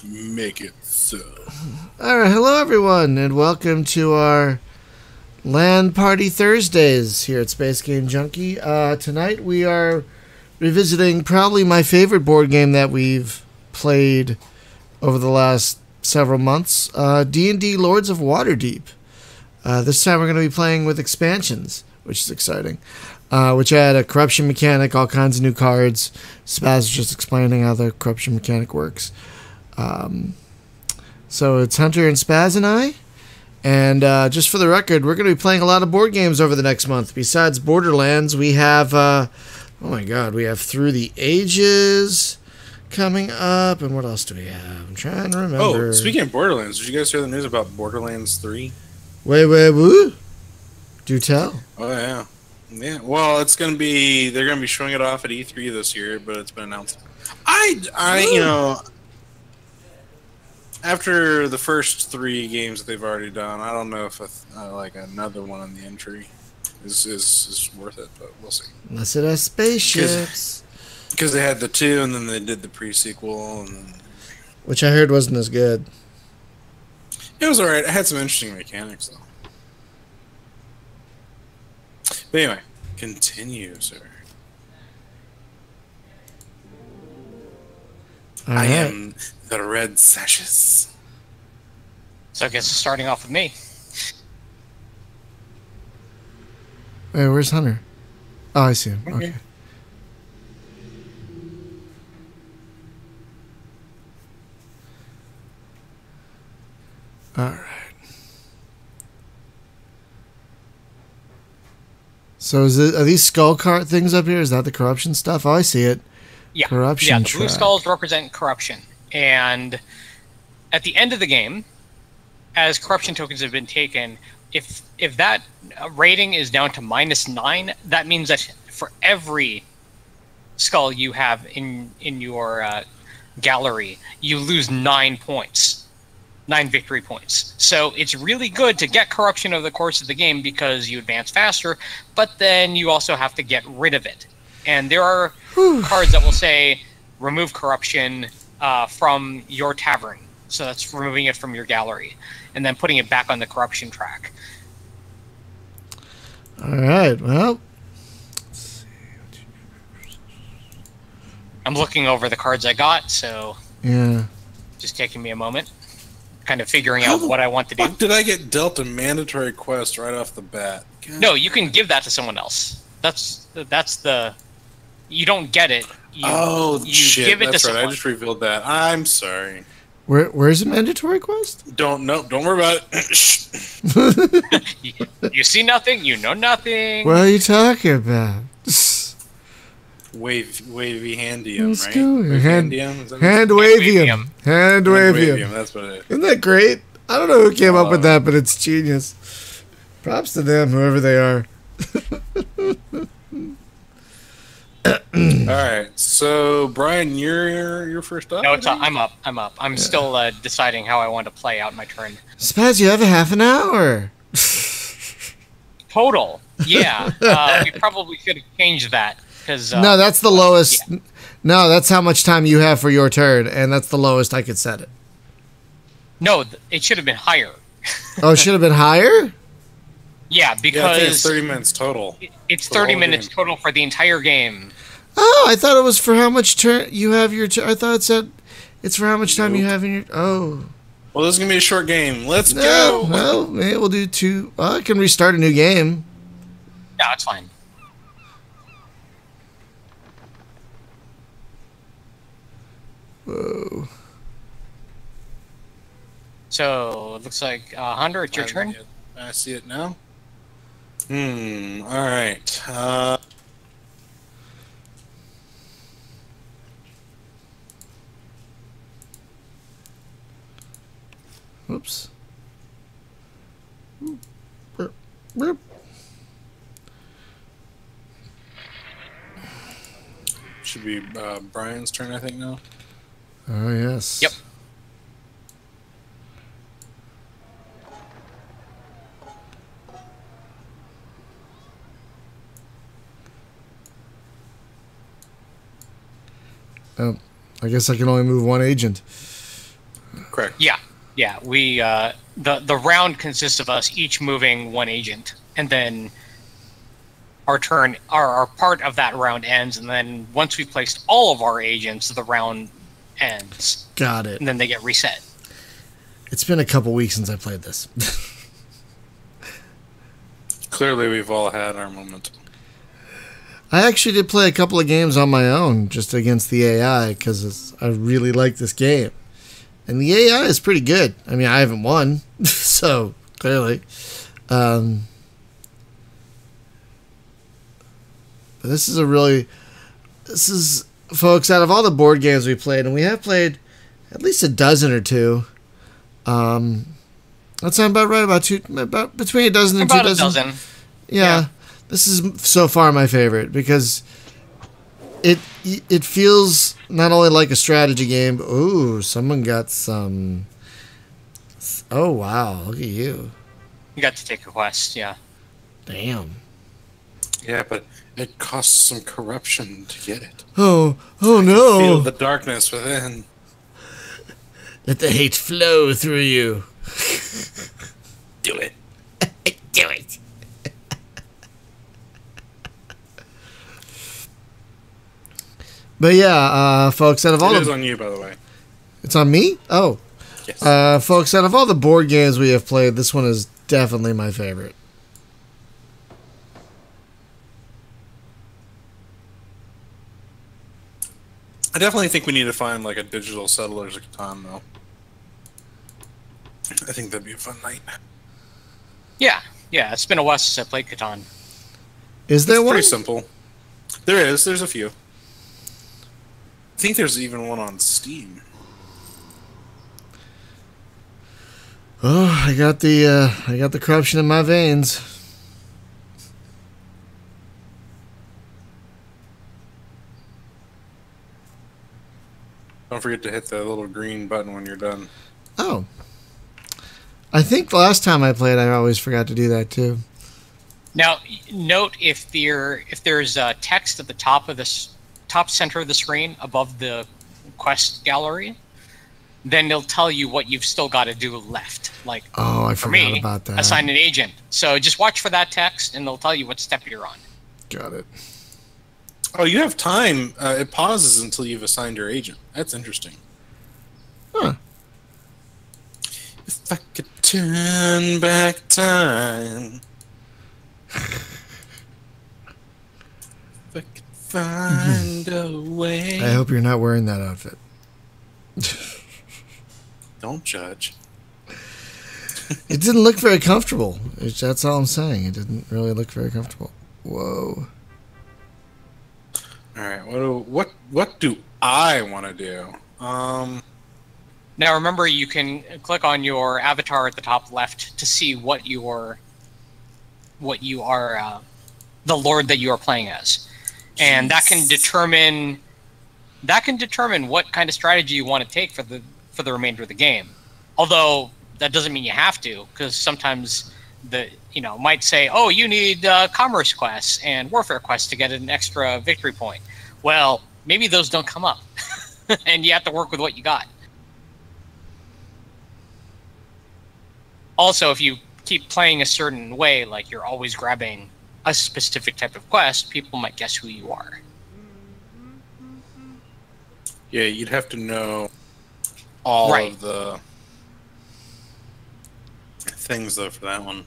Make it so. Alright, hello everyone, and welcome to our LAN Party Thursdays here at Space Game Junkie. Tonight we are revisiting probably my favorite board game that we've played over the last several months, D&D Lords of Waterdeep. This time we're going to be playing with expansions, which is exciting, which add a corruption mechanic, all kinds of new cards. Spaz is just explaining how the corruption mechanic works. So it's Hunter and Spaz and I. And just for the record, we're going to be playing a lot of board games over the next month. Besides Borderlands, we have, oh my god, we have Through the Ages coming up. And what else do we have? I'm trying to remember. Oh, speaking of Borderlands, did you guys hear the news about Borderlands 3? Wait, woo? Do tell. Oh, yeah. Yeah, well, they're going to be showing it off at E3 this year, but it's been announced. After the first 3 games that they've already done, I don't know if like another one on the entry is worth it, but we'll see. Unless it has spaceships. Because they had the 2, and then they did the pre-sequel, and then... Which I heard wasn't as good. It was alright. It had some interesting mechanics, though. But anyway, continue, sir. I am the Red Sashes. So I guess it's starting off with me. Wait, where's Hunter? Oh, I see him. Okay. All right. So are these skull cart things up here? Is that the corruption stuff? Oh, I see it. Yeah. Corruption. Yeah, the blue skulls represent corruption. And at the end of the game, as corruption tokens have been taken, if that rating is down to -9, that means that for every skull you have in your gallery, you lose 9 points. 9 victory points. So it's really good to get corruption over the course of the game because you advance faster, but then you also have to get rid of it. And there are cards that will say, remove corruption from your tavern. So that's removing it from your gallery and then putting it back on the corruption track. All right, well. I'm looking over the cards I got, so yeah, just taking me a moment. Kind of figuring out what I want to do. Did I get dealt a mandatory quest right off the bat? God. No, you can give that to someone else. That's the... You don't get it. You shit! Give it That's to right. someone. I just revealed that. I'm sorry. Where's the mandatory quest? Don't worry about it. You see nothing. You know nothing. What are you talking about? Wavy handium, Let's right? go. Hand wavium. wavium. Hand wavium. That's what it is. Isn't that great? I don't know who came up with that, but it's genius. Props to them, whoever they are. All right, so Brian, you're first up. No, I'm up. I'm still deciding how I want to play out my turn. Spaz, you have a half an hour. Total. Yeah. We probably should have changed that because. No, that's the lowest. Yeah. No, that's how much time you have for your turn, and that's the lowest I could set it. No, it should have been higher. Oh, it should have been higher? Yeah, because it's 30 minutes total. It's 30 minutes total for the entire game. Oh, I thought it was for how much turn you have your turn. I thought it said it's for how much time you have in your... Oh. Well, this is going to be a short game. Let's go! Well, maybe we'll do 2... Well, I can restart a new game. Yeah, that's fine. Whoa. So, it looks like, Hunter, it's your turn. I see it now. All right. Oops. Should be Brian's turn, I think, now. Oh, yes. Yep. I guess I can only move one agent. Correct. Yeah, yeah. We the round consists of us each moving one agent, and then our turn, our part of that round ends, and then once we've placed all of our agents, the round ends. Got it. And then they get reset. It's been a couple weeks since I played this. Clearly, we've all had our moment. I actually did play a couple of games on my own, just against the AI, because I really like this game. And the AI is pretty good. I mean, I haven't won, so clearly. But this is, folks, out of all the board games we played, and we have played at least a dozen or two. That sounds about right. About between a dozen and about 2 dozen. A dozen. Yeah. This is so far my favorite because it feels not only like a strategy game, but ooh, someone got some. Oh wow! Look at you. You got to take a quest, yeah. Damn. Yeah, but it costs some corruption to get it. Oh Feel no! the darkness within. Let the hate flow through you. Do it. Do it. But yeah, folks, out of all It is on you, by the way. It's on me? Oh. Yes. Folks, out of all the board games we have played, this one is definitely my favorite. I definitely think we need to find like a digital Settlers of Catan, though. I think that'd be a fun night. Yeah, it's been a while since I played Catan. Is there It's one? pretty simple. There is. There's a few. I think there's even one on Steam. Oh, I got the corruption in my veins. Don't forget to hit the little green button when you're done. Oh. I think the last time I played, I always forgot to do that too. Now, note if there's text at the top of this top center of the screen above the quest gallery, then they'll tell you what you've still got to do left. Like, oh, I for forgot me, about that. assign an agent. So just watch for that text, and they'll tell you what step you're on. Got it. Oh, you have time. It pauses until you've assigned your agent. That's interesting. Huh. If I could turn back time. If I could find a way. I hope you're not wearing that outfit. Don't judge. It didn't look very comfortable. That's all I'm saying. It didn't really look very comfortable. Whoa. All right. What do I want to do? Now remember, you can click on your avatar at the top left to see what you are, the lord that you are playing as, and that can determine what kind of strategy you want to take for the remainder of the game. Although that doesn't mean you have to, because sometimes might say, oh, you need commerce quests and warfare quests to get an extra victory point. Well, maybe those don't come up, and you have to work with what you got. Also, if you keep playing a certain way, like you're always grabbing a specific type of quest, people might guess who you are. Yeah, you'd have to know all of the things, though, for that one.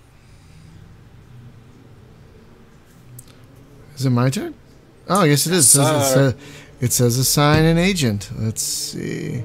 Is it my turn? Oh, I guess it is. It says assign an agent. Let's see.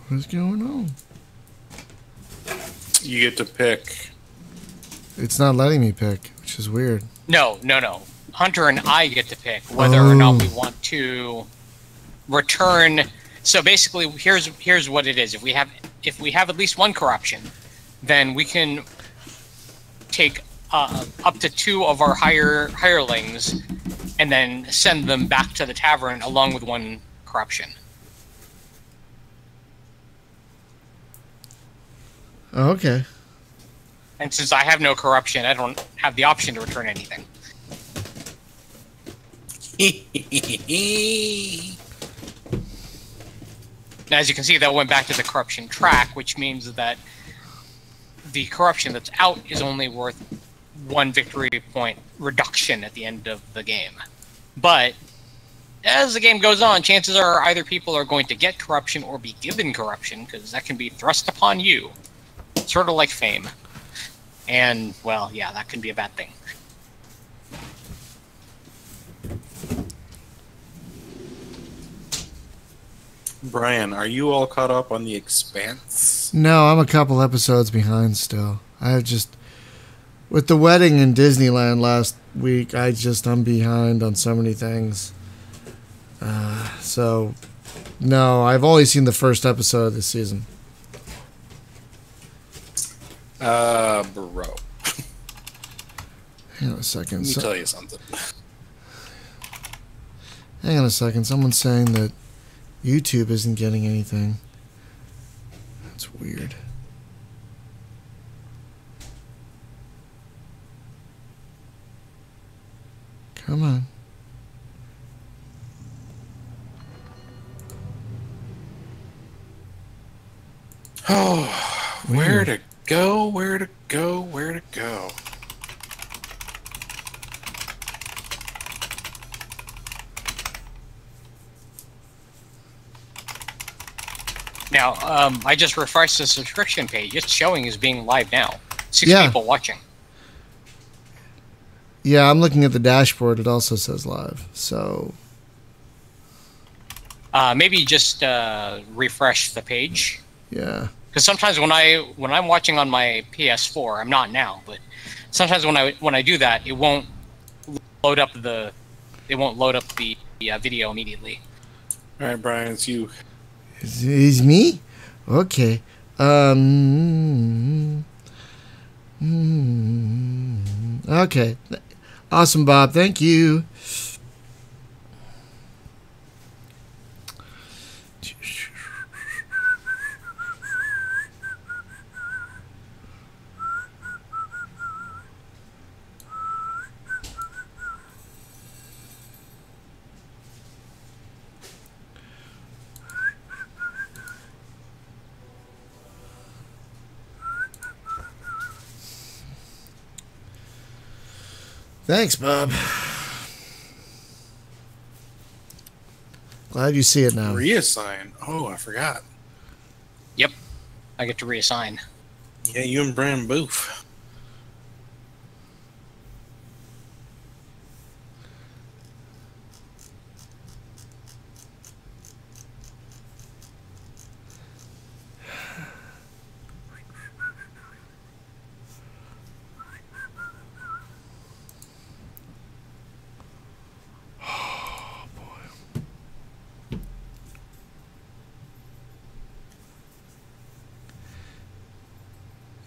What's going on? You get to pick. It's not letting me pick, which is weird. No. Hunter and I get to pick whether or not we want to return. So basically, here's what it is. If we have at least one corruption, then we can take up to 2 of our hirelings and then send them back to the tavern along with 1 corruption. Okay. And since I have no corruption, I don't have the option to return anything. Now, as you can see, that went back to the corruption track, which means that the corruption that's out is only worth 1 victory point reduction at the end of the game. But as the game goes on, chances are either people are going to get corruption or be given corruption, because that can be thrust upon you. Sort of like fame. And, well, yeah, that can be a bad thing. Brian, are you all caught up on The Expanse? No, I'm a couple episodes behind still. I just, with the wedding in Disneyland last week, I'm behind on so many things. So, no, I've only seen the first episode of this season. Bro. Hang on a second. Let me tell you something. Hang on a second. Someone's saying that YouTube isn't getting anything. That's weird. Come on. Oh, where to go, where to go, where to go. Now, I just refreshed the subscription page. It's showing as being live now. 6 people watching. Yeah, I'm looking at the dashboard. It also says live. So maybe just refresh the page. Yeah. Because sometimes when I'm watching on my PS4, I'm not now, but sometimes when I do that, it won't load up the video immediately. All right, Brian, it's you. Is me? Okay. Okay. Awesome, Bob. Thank you. Thanks, Bob. Glad you see it now. Reassign. Oh, I forgot. Yep. I get to reassign. Yeah, you and Brian both.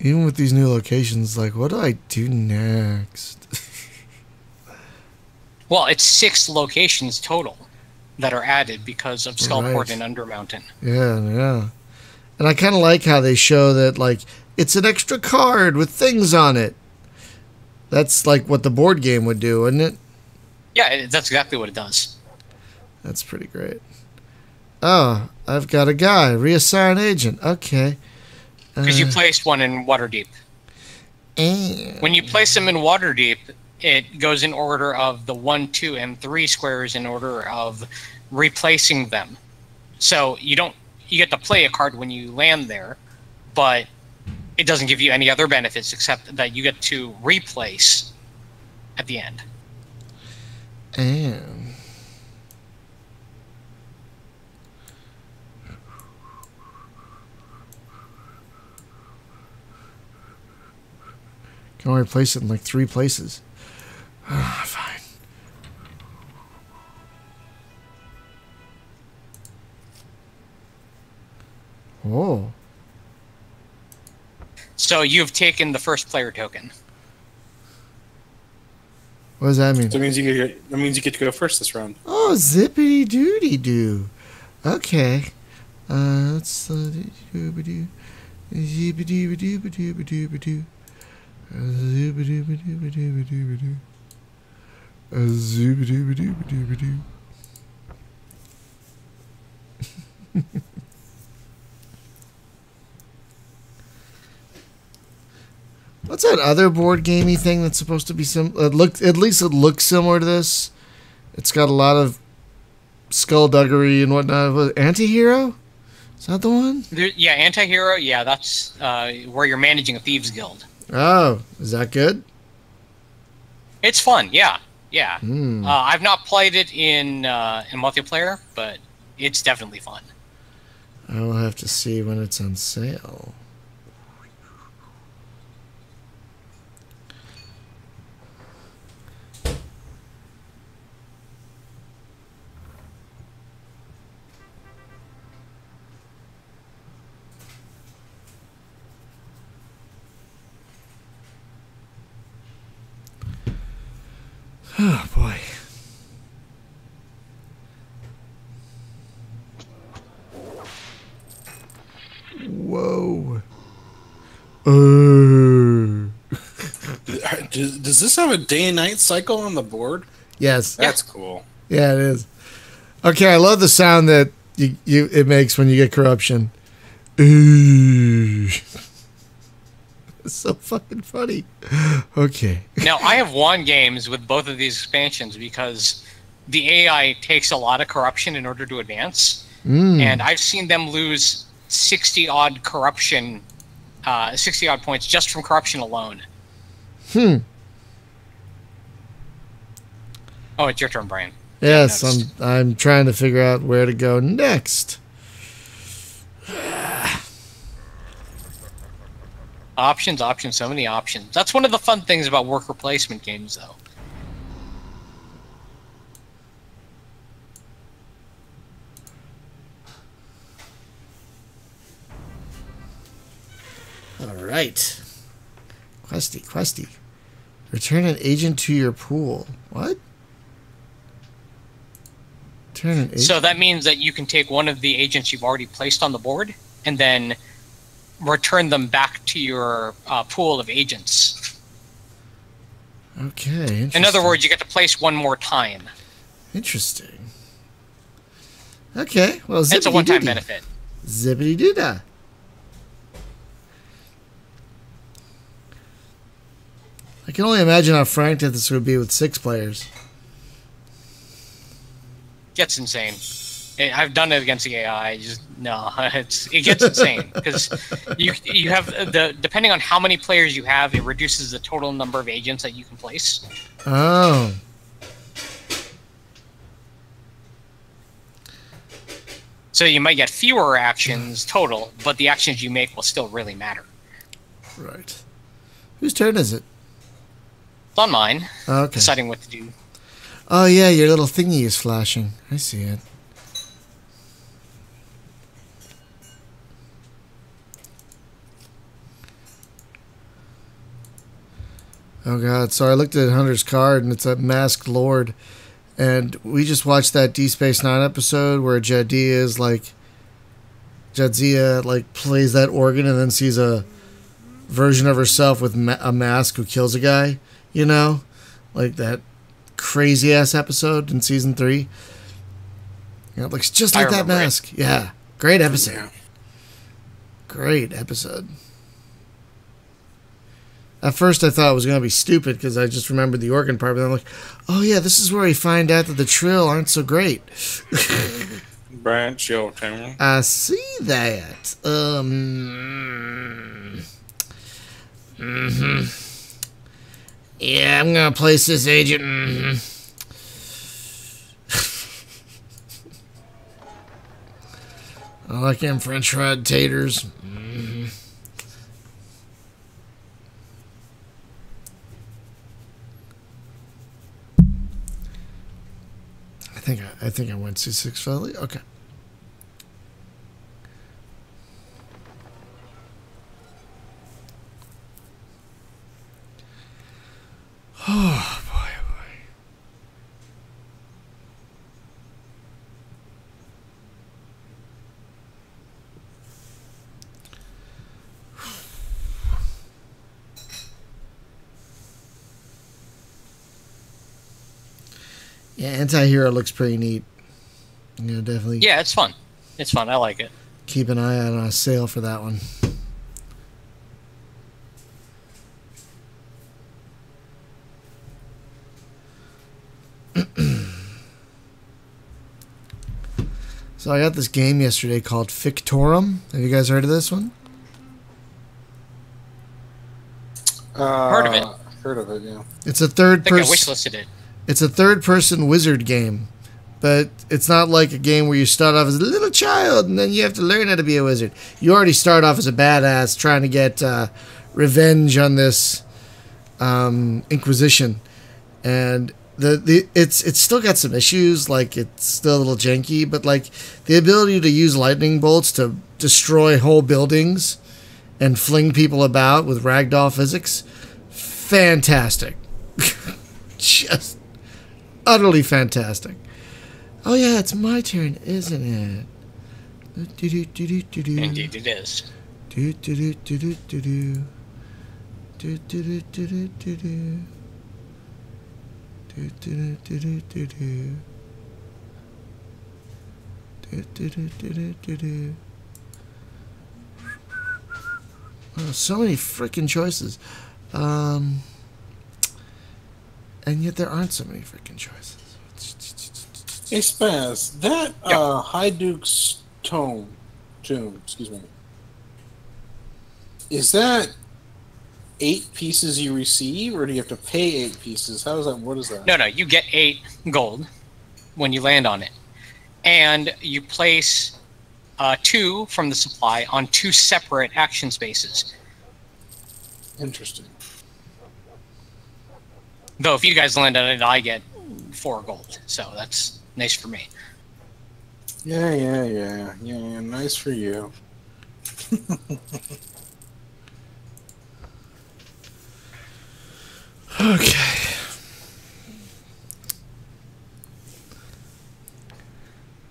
Even with these new locations, like, what do I do next? Well, it's 6 locations total that are added because of Skullport and Undermountain. Yeah, yeah. And I kind of like how they show that, like, it's an extra card with things on it. That's like what the board game would do, wouldn't it? Yeah, that's exactly what it does. That's pretty great. Oh, I've got a guy. Reassign agent. Okay. Because you placed one in Waterdeep. When you place them in Waterdeep, it goes in order of the 1, 2, and 3 squares in order of replacing them. So you get to play a card when you land there, but it doesn't give you any other benefits except that you get to replace at the end. And can only place it in like 3 places. Fine. Oh. So you've taken the first player token. What does that mean? That means you get to go first this round. Oh, zippity doody doo. Okay. Let's zippity zippity doo doo doo. What's that other board gamey thing that's supposed to be at least it looks similar to this. It's got a lot of skullduggery and whatnot. Anti-Hero? Is that the one? Yeah, Anti-Hero. Yeah, that's where you're managing a thieves guild. Oh, is that good? It's fun. Yeah. Hmm. I've not played it in multiplayer, but it's definitely fun. I will have to see when it's on sale. Oh, boy. Whoa. Does this have a day and night cycle on the board? Yes. That's cool. Yeah, it is. Okay, I love the sound that it makes when you get corruption. It's so fucking funny. Okay. Now, I have won games with both of these expansions because the AI takes a lot of corruption in order to advance. And I've seen them lose 60-odd corruption, 60-odd points just from corruption alone. Oh, it's your turn, Brian. Yes, I'm trying to figure out where to go next. Options, so many options. That's one of the fun things about worker placement games, though. All right. Questy. Return an agent to your pool. What? Return an agent? So that means that you can take one of the agents you've already placed on the board and then return them back to your pool of agents. Okay. In other words, you get to place one more time. Interesting. Okay. Well, It's a one-time benefit. Zippity doo dah. I can only imagine how frank this would be with 6 players. Gets insane. I've done it against the AI. It gets insane because you have depending on how many players you have, it reduces the total number of agents that you can place. Oh. So you might get fewer actions total, but the actions you make will still really matter. Right. Whose turn is it? It's on mine. Okay. Deciding what to do. Oh yeah, your little thingy is flashing. I see it. Oh god, so I looked at Hunter's card and it's a masked lord. And we just watched that D Space Nine episode where Jadzia plays that organ and then sees a version of herself with a mask who kills a guy, you know? Like that crazy ass episode in season 3. You know, it looks just like that mask. Yeah. Great episode. Yeah. Great episode. At first I thought it was going to be stupid because I just remembered the organ part, but I'm like, oh yeah, this is where we find out that the Trill aren't so great. Branch your turn. I see that. Yeah, I'm going to place this agent. I like them French fried taters. I think I went C6 Valley. Okay. Yeah, anti-hero looks pretty neat. Yeah, definitely. Yeah, it's fun. It's fun. I like it. Keep an eye out on a sale for that one. So I got this game yesterday called Fictorum. Have you guys heard of this one? Heard of it. Heard of it, yeah. It's a third I think I person. wishlisted it. It's a third-person wizard game, but it's not like a game where you start off as a little child and then you have to learn how to be a wizard. You already start off as a badass trying to get revenge on this Inquisition, and it's still got some issues. Like, it's still a little janky, but like the ability to use lightning bolts to destroy whole buildings and fling people about with ragdoll physics, fantastic. Just utterly fantastic. Oh yeah, it's my turn, isn't it? Indeed, it is. Oh, so many freaking choices. And yet there aren't so many freaking choices. Hey, Spaz, that High Duke's tune, excuse me, is that 8 pieces you receive, or do you have to pay 8 pieces? How is that? What is that? No, you get 8 gold when you land on it. And you place 2 from the supply on 2 separate action spaces. Interesting. Though if you guys land on it, I get 4 gold. So that's nice for me. Yeah. Nice for you. Okay.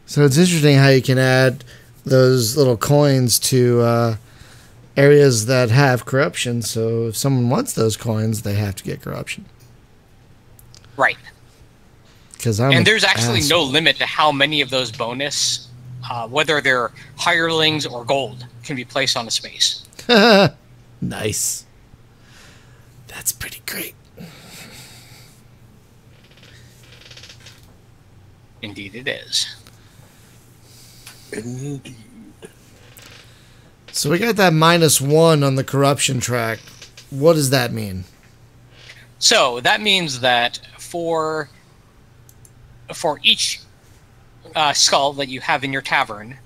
So it's interesting how you can add those little coins to areas that have corruption. So if someone wants those coins, they have to get corruption. Right. And there's actually no limit to how many of those bonus, whether they're hirelings or gold, can be placed on a space. Nice. That's pretty great. Indeed it is. Indeed. So we got that -1 on the corruption track. What does that mean? So that means that for each skull that you have in your tavern,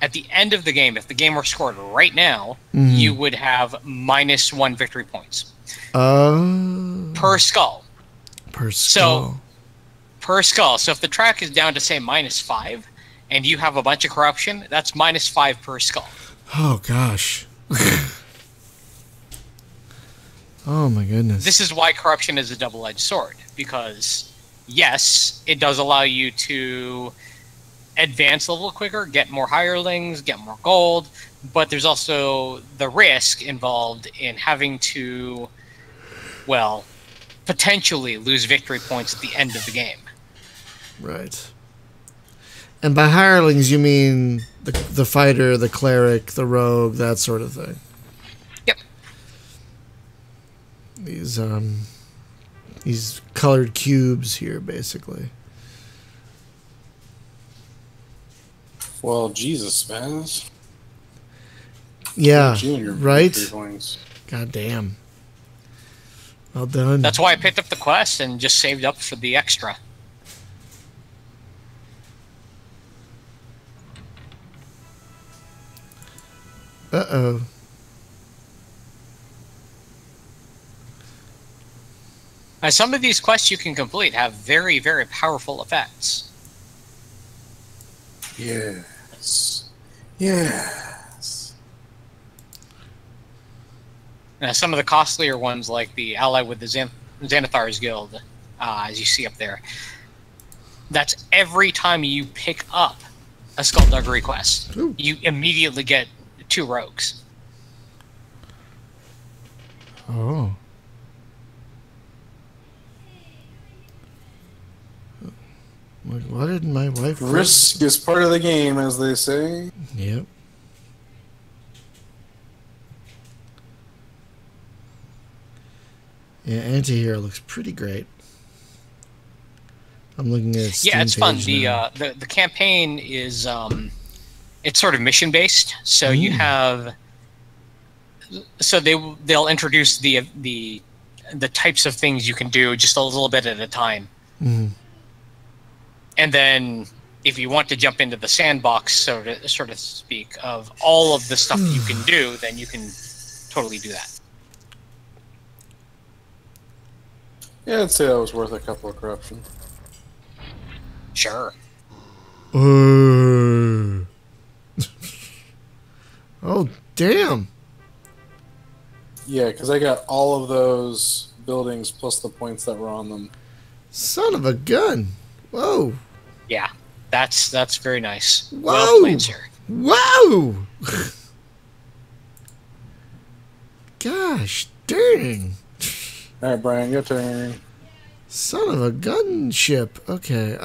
at the end of the game, if the game were scored right now, you would have -1 victory points. Per skull. Per skull. Per skull. So if the track is down to, say, -5, and you have a bunch of corruption, that's -5 per skull. Oh, gosh. Oh, my goodness. This is why corruption is a double-edged sword, because, yes, it does allow you to advance a little quicker, get more hirelings, get more gold, but there's also the risk involved in having to, well, potentially lose victory points at the end of the game. Right. And by hirelings, you mean the fighter, the cleric, the rogue, that sort of thing. Yep. These colored cubes here, basically. Well, Jesus, man. Yeah, Junior right? points. God damn. Well done. That's why I picked up the quest and just saved up for the extra. Uh-oh. Now, some of these quests you can complete have very, very powerful effects. Yes. Now, some of the costlier ones, like the ally with the Xanathar's Guild, as you see up there, that's every time you pick up a Skullduggery quest, you immediately get 2 rogues. Oh. Like, why didn't my wife... Risk is part of the game, as they say. Yep. Yeah, Anti-Hero looks pretty great. I'm looking at Steam it's fun. now. The campaign is it's sort of mission based. So you have they'll introduce the types of things you can do just a little bit at a time. And then if you want to jump into the sandbox, so to speak, of all of the stuff you can do, then you can totally do that. Yeah, I'd say that was worth a couple of corruption. Sure. Oh, damn. Yeah, because I got all of those buildings plus the points that were on them. Son of a gun. Whoa. Yeah, that's very nice. Whoa. Well played, sir. Whoa. Gosh dang. All right, Brian, your turn. Son of a gunship. Okay.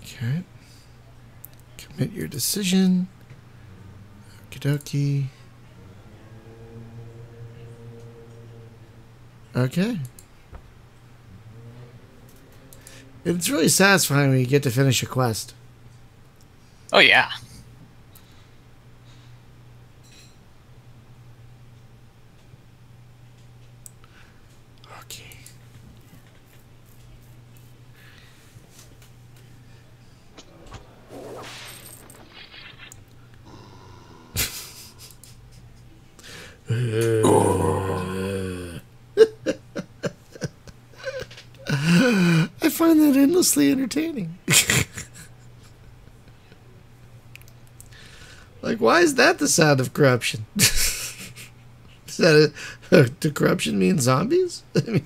Okay. Commit your decision. Okie dokie. Okay. It's really satisfying when you get to finish a quest. Oh yeah. Okay. I find that endlessly entertaining. Like, why is that the sound of corruption? Is that do corruption mean zombies? I mean,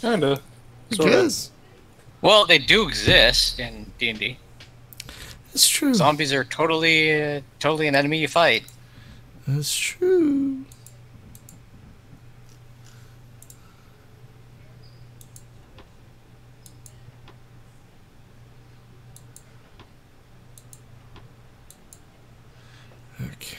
Kinda. I guess. Well, they do exist in D&D. That's true. Zombies are totally an enemy you fight. That's true. Okay.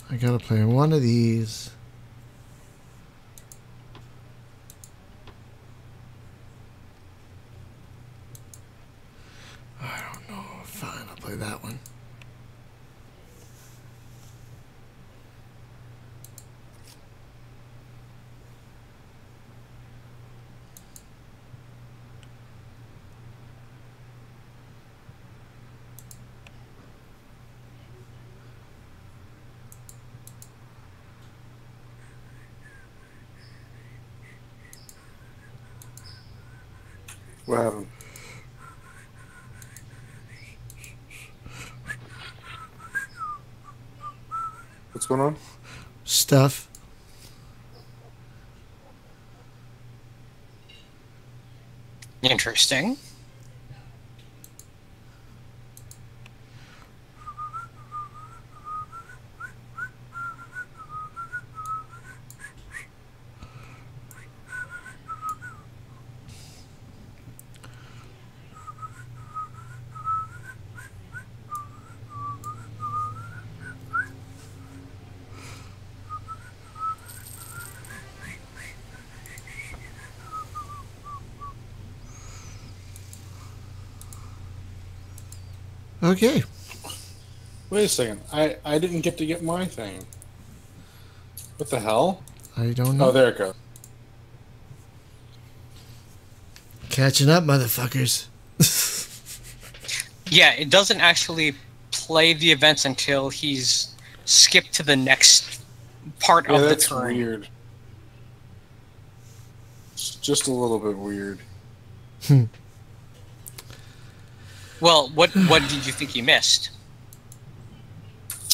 I gotta play one of these. I don't know. Fine, I'll play that one. What happened? What's going on? Stuff. Interesting. Okay. Wait a second. I didn't get to get my thing. What the hell? I don't know. Oh, there it goes. Catching up, motherfuckers. Yeah, it doesn't actually play the events until he's skipped to the next part of the that's turn. weird. It's just a little bit weird. Well, what did you think you missed?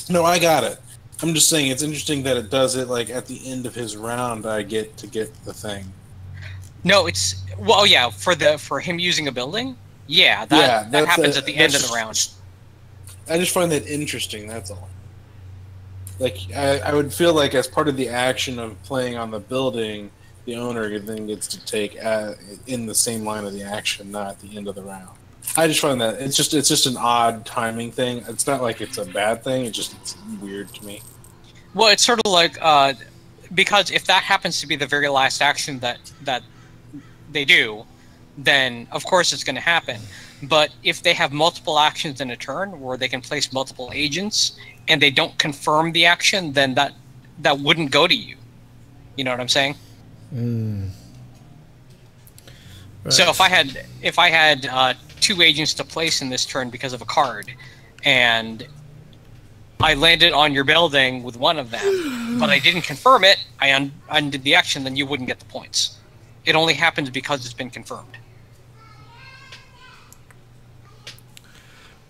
No, I got it. I'm just saying it's interesting that it does it like at the end of his round. I get to get the thing. No, it's yeah, for him using a building. Yeah, that happens at the end of the round. I just find that interesting. That's all. Like I would feel like as part of the action of playing on the building, the owner then gets to take in the same line of the action, not at the end of the round. I just find that it's just an odd timing thing. It's not like it's a bad thing. It's weird to me. Well, it's sort of like because if that happens to be the very last action that they do, then of course it's going to happen. But if they have multiple actions in a turn where they can place multiple agents and they don't confirm the action, then that wouldn't go to you. You know what I'm saying? Mm. Right. So if I had 2 agents to place in this turn because of a card, and I landed on your building with one of them, but I didn't confirm it, I undid the action, then you wouldn't get the points. It only happens because it's been confirmed.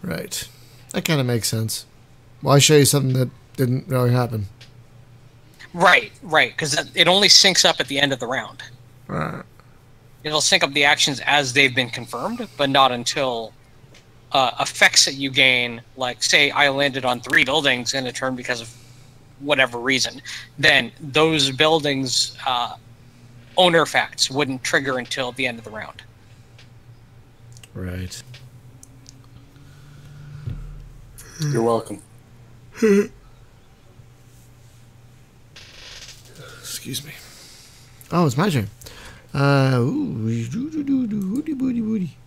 Right. That kind of makes sense. Why show you something that didn't really happen? Right, because it only syncs up at the end of the round. Right. It'll sync up the actions as they've been confirmed, but not until effects that you gain, like, say, I landed on 3 buildings in a turn because of whatever reason, then those buildings' owner facts wouldn't trigger until the end of the round. Right. You're welcome. Excuse me. Oh, it's my turn. Booty.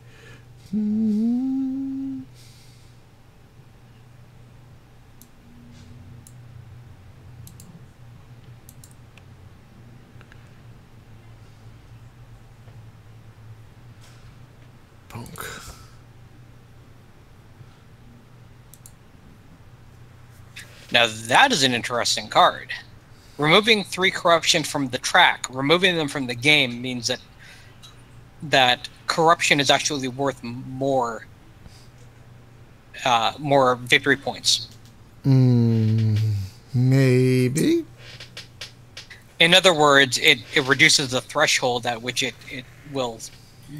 Punk. Now that is an interesting card. Removing 3 corruption from the track, removing them from the game, means that corruption is actually worth more victory points. Maybe. In other words, it reduces the threshold at which it will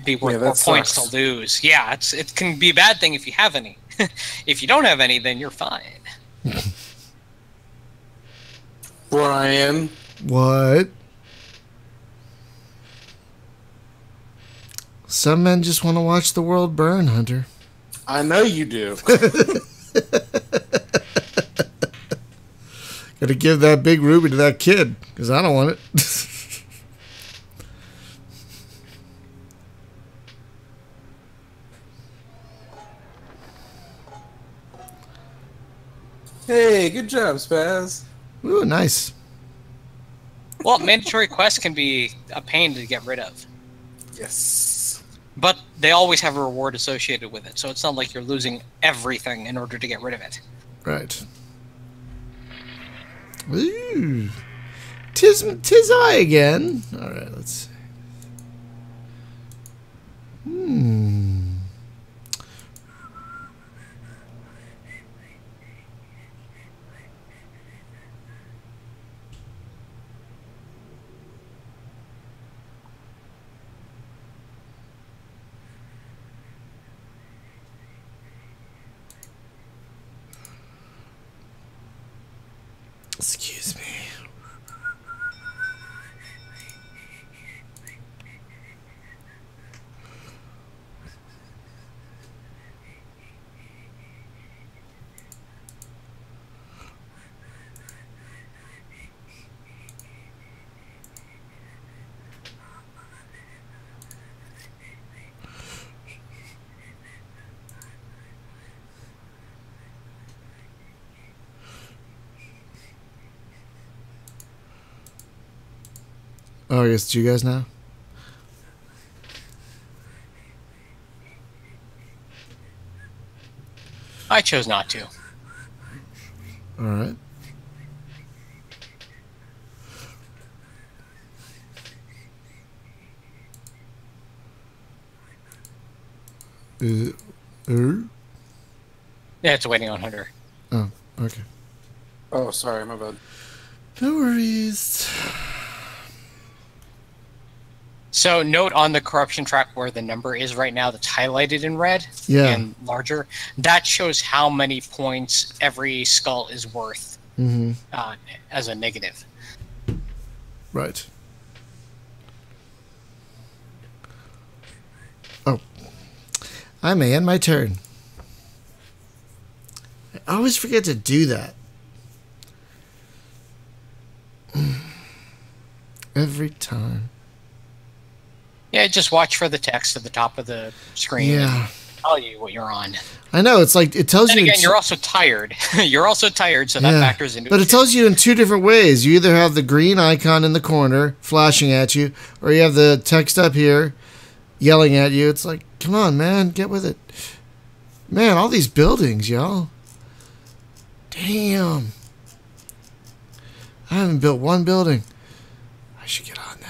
be worth more points to lose. Yeah, it can be a bad thing if you have any. If you don't have any, then you're fine. Brian. What? Some men just want to watch the world burn, Hunter. I know you do. Gotta give that big ruby to that kid, because I don't want it. Hey, good job, Spaz. Ooh, nice. Well, mandatory quests can be a pain to get rid of. Yes. But they always have a reward associated with it, so it's not like you're losing everything in order to get rid of it. Right. Ooh. Tis I again. Alright, let's see. Excuse me. Oh, I guess it's you guys now? I chose not to. All right. Yeah, it's waiting on Hunter. Oh, okay. Oh, sorry, my bad. No worries. So note on the corruption track where the number is right now that's highlighted in red and larger. That shows how many points every skull is worth as a negative. Right. Oh. I may end my turn. I always forget to do that. Every time. Yeah, just watch for the text at the top of the screen. Yeah. And tell you what you're on. I know, it's like it tells you. And again, you're also tired. You're also tired, so that factors into it. But it tells you in two different ways. You either have the green icon in the corner flashing at you, or you have the text up here yelling at you. It's like, come on, man, get with it. Man, all these buildings, y'all. Damn. I haven't built one building. I should get on that.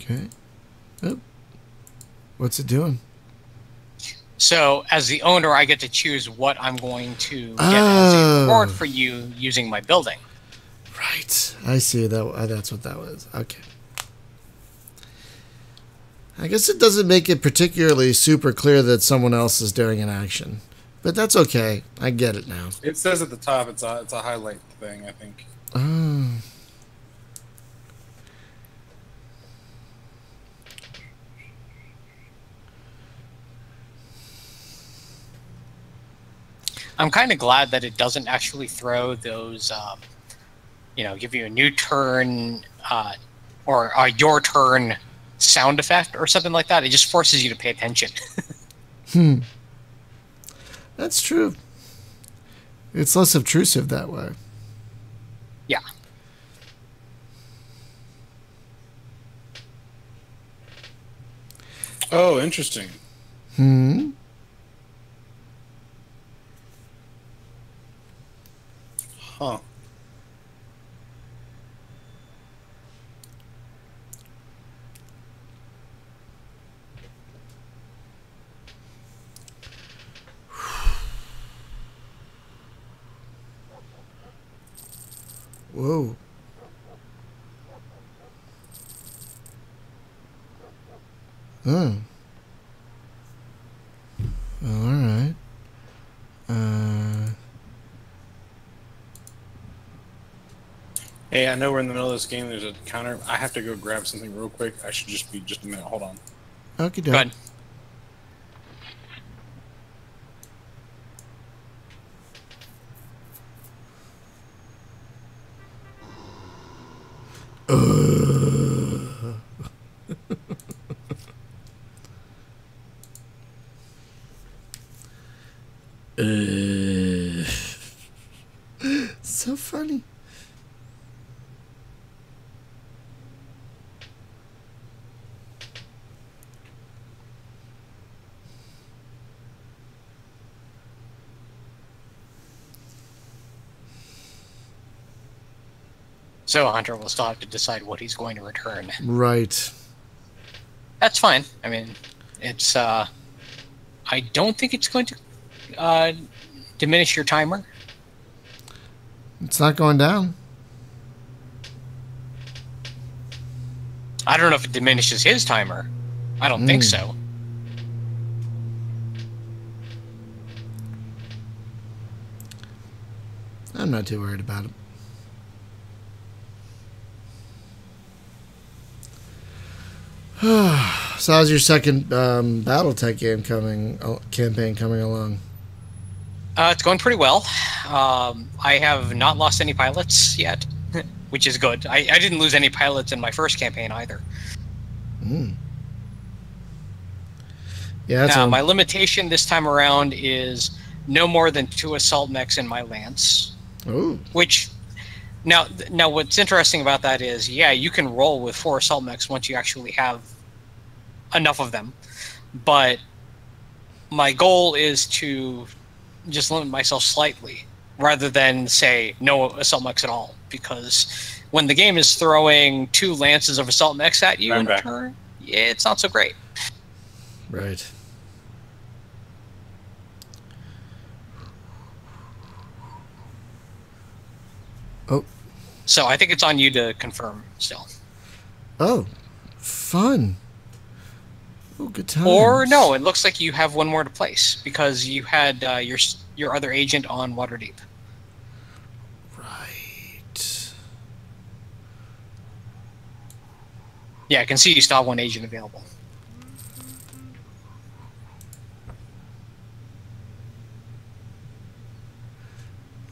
Okay. Oh. What's it doing? So, as the owner, I get to choose what I'm going to get as a reward for you using my building. Right. I see. That's what that was. Okay. I guess it doesn't make it particularly super clear that someone else is doing an action. But that's okay. I get it now. It says at the top it's a highlight thing, I think. Oh. I'm kind of glad that it doesn't actually throw those, give you a new turn or your turn sound effect or something like that. It just forces you to pay attention. That's true. It's less obtrusive that way. Yeah. Oh, interesting. Huh. Whoa. Oh. All right. Hey, I know we're in the middle of this game. There's a counter. I have to go grab something real quick. I should just be just a minute. Hold on. Okay, Go ahead. So funny. So Hunter will still have to decide what he's going to return. Right. That's fine. I mean, it's I don't think it's going to diminish your timer. It's not going down. I don't know if it diminishes his timer. I don't think so. I'm not too worried about it. So how's your second BattleTech campaign coming along? It's going pretty well. I have not lost any pilots yet. which is good. I didn't lose any pilots in my first campaign either. Mm. Yeah. Now, my limitation this time around is no more than 2 assault mechs in my lance. Oh. Which now what's interesting about that is, yeah, you can roll with 4 assault mechs once you actually have enough of them, but my goal is to just limit myself slightly rather than say no assault mechs at all, because when the game is throwing 2 lances of assault mechs at you in a turn, it's not so great. Right. Oh. So I think it's on you to confirm still. Oh, fun. Oh, good times. Or no, it looks like you have one more to place because you had your other agent on Waterdeep. Right. Yeah, I can see you still have one agent available.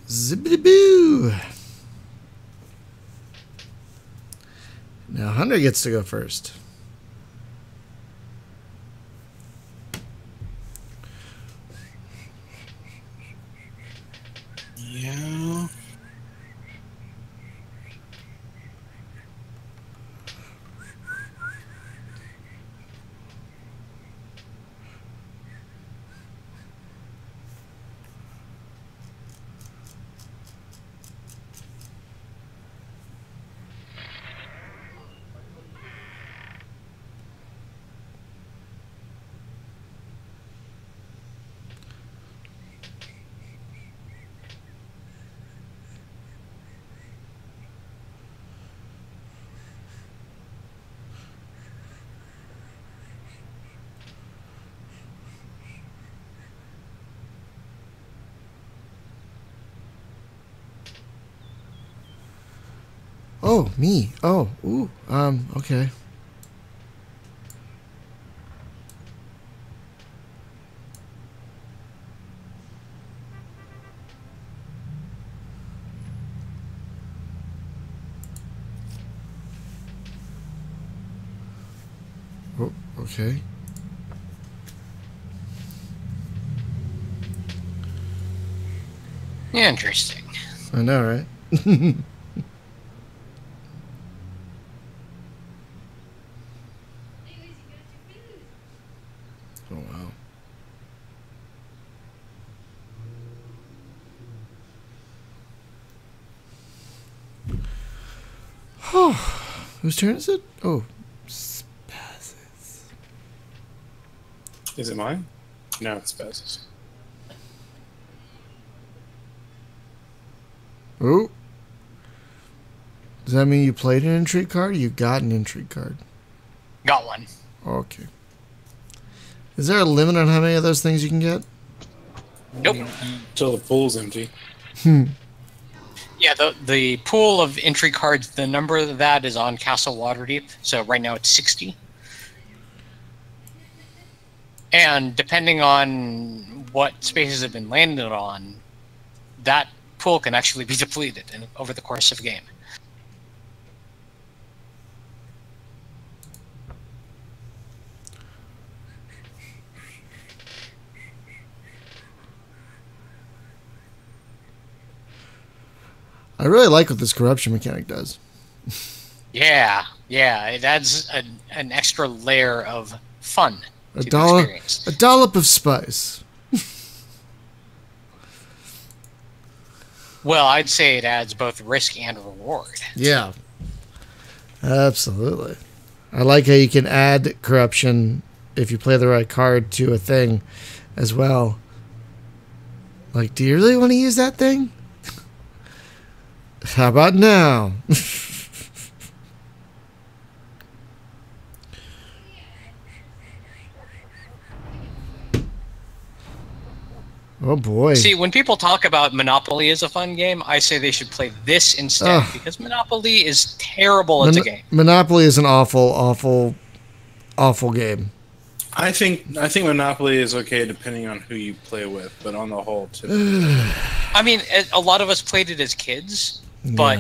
Zippity-boo. Now Hunter gets to go first. Yeah. Oh, me. Oh, ooh. Okay. Oh, okay. Interesting. I know, right? Oh, wow. Whose turn is it? Oh, Spaz's. Is it mine? No, it's Bez's. Oh. Does that mean you played an intrigue card or you got an intrigue card? Got one. Okay. Is there a limit on how many of those things you can get? Nope. Until the pool's empty. Yeah, the pool of entry cards, the number of that is on Castle Waterdeep. So right now it's 60. And depending on what spaces have been landed on, that pool can actually be depleted over the course of a game. I really like what this corruption mechanic does. Yeah, it adds an extra layer of fun to the experience. A dollop of spice. Well, I'd say it adds both risk and reward. Yeah. Absolutely. I like how you can add corruption if you play the right card to a thing as well. Like, do you really want to use that thing? How about now? Oh boy. See, when people talk about Monopoly as a fun game, I say they should play this instead, because Monopoly is terrible as a game. Monopoly is an awful game. I think Monopoly is okay depending on who you play with, but on the whole, I mean, a lot of us played it as kids, but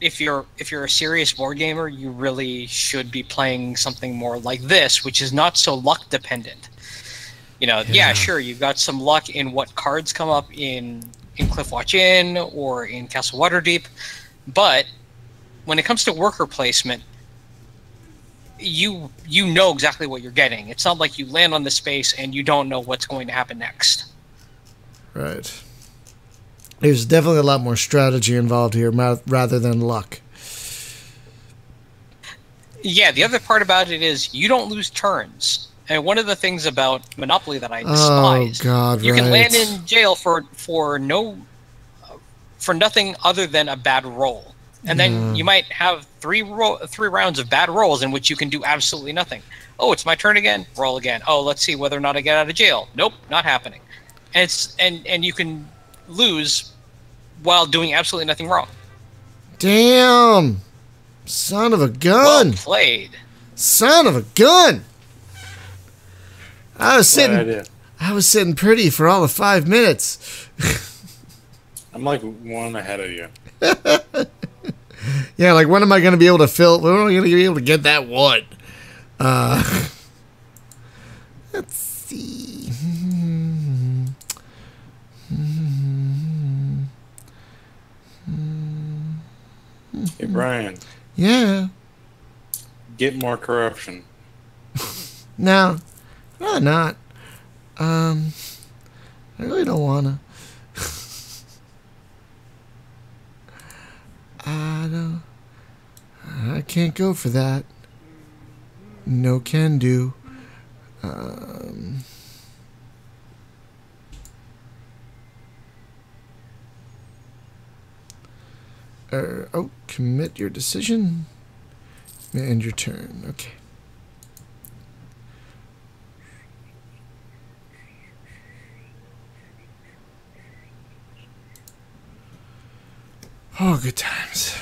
if you're a serious board gamer, you really should be playing something more like this, which is not so luck dependent. Yeah, sure, you've got some luck in what cards come up in Cliffwatch Inn or in Castle Waterdeep, but when it comes to worker placement, you know exactly what you're getting. It's not like you land on the space and you don't know what's going to happen next. Right. There's definitely a lot more strategy involved here rather than luck. Yeah, the other part about it is you don't lose turns. And one of the things about Monopoly that I despise, you can land in jail for nothing other than a bad roll. And then you might have three rounds of bad rolls in which you can do absolutely nothing. Oh, it's my turn again. Roll again. Oh, let's see whether or not I get out of jail. Nope, not happening. And you can lose while doing absolutely nothing wrong. Damn, son of a gun! Well played. Son of a gun! I was sitting pretty for all of 5 minutes. I'm like one ahead of you. Yeah, like when am I going to be able to fill? When am I going to be able to get that one? Let's see. Hey Brian. Yeah. Get more corruption. No, rather not. I really don't wanna. I can't go for that. No can do. Commit your decision. End your turn. Okay. Oh, good times.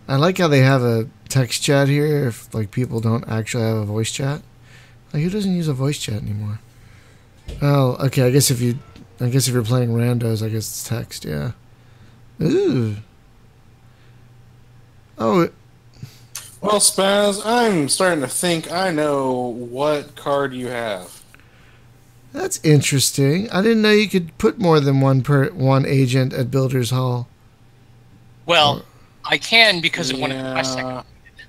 I like how they have a text chat here if like people don't actually have a voice chat. Like who doesn't use a voice chat anymore? Oh, okay, I guess if you're playing randos, I guess it's text, yeah. Ooh. Oh. Well, Spaz, I'm starting to think I know what card you have. That's interesting. I didn't know you could put more than one agent at Builder's Hall. Well, I can because of one of the quests I completed.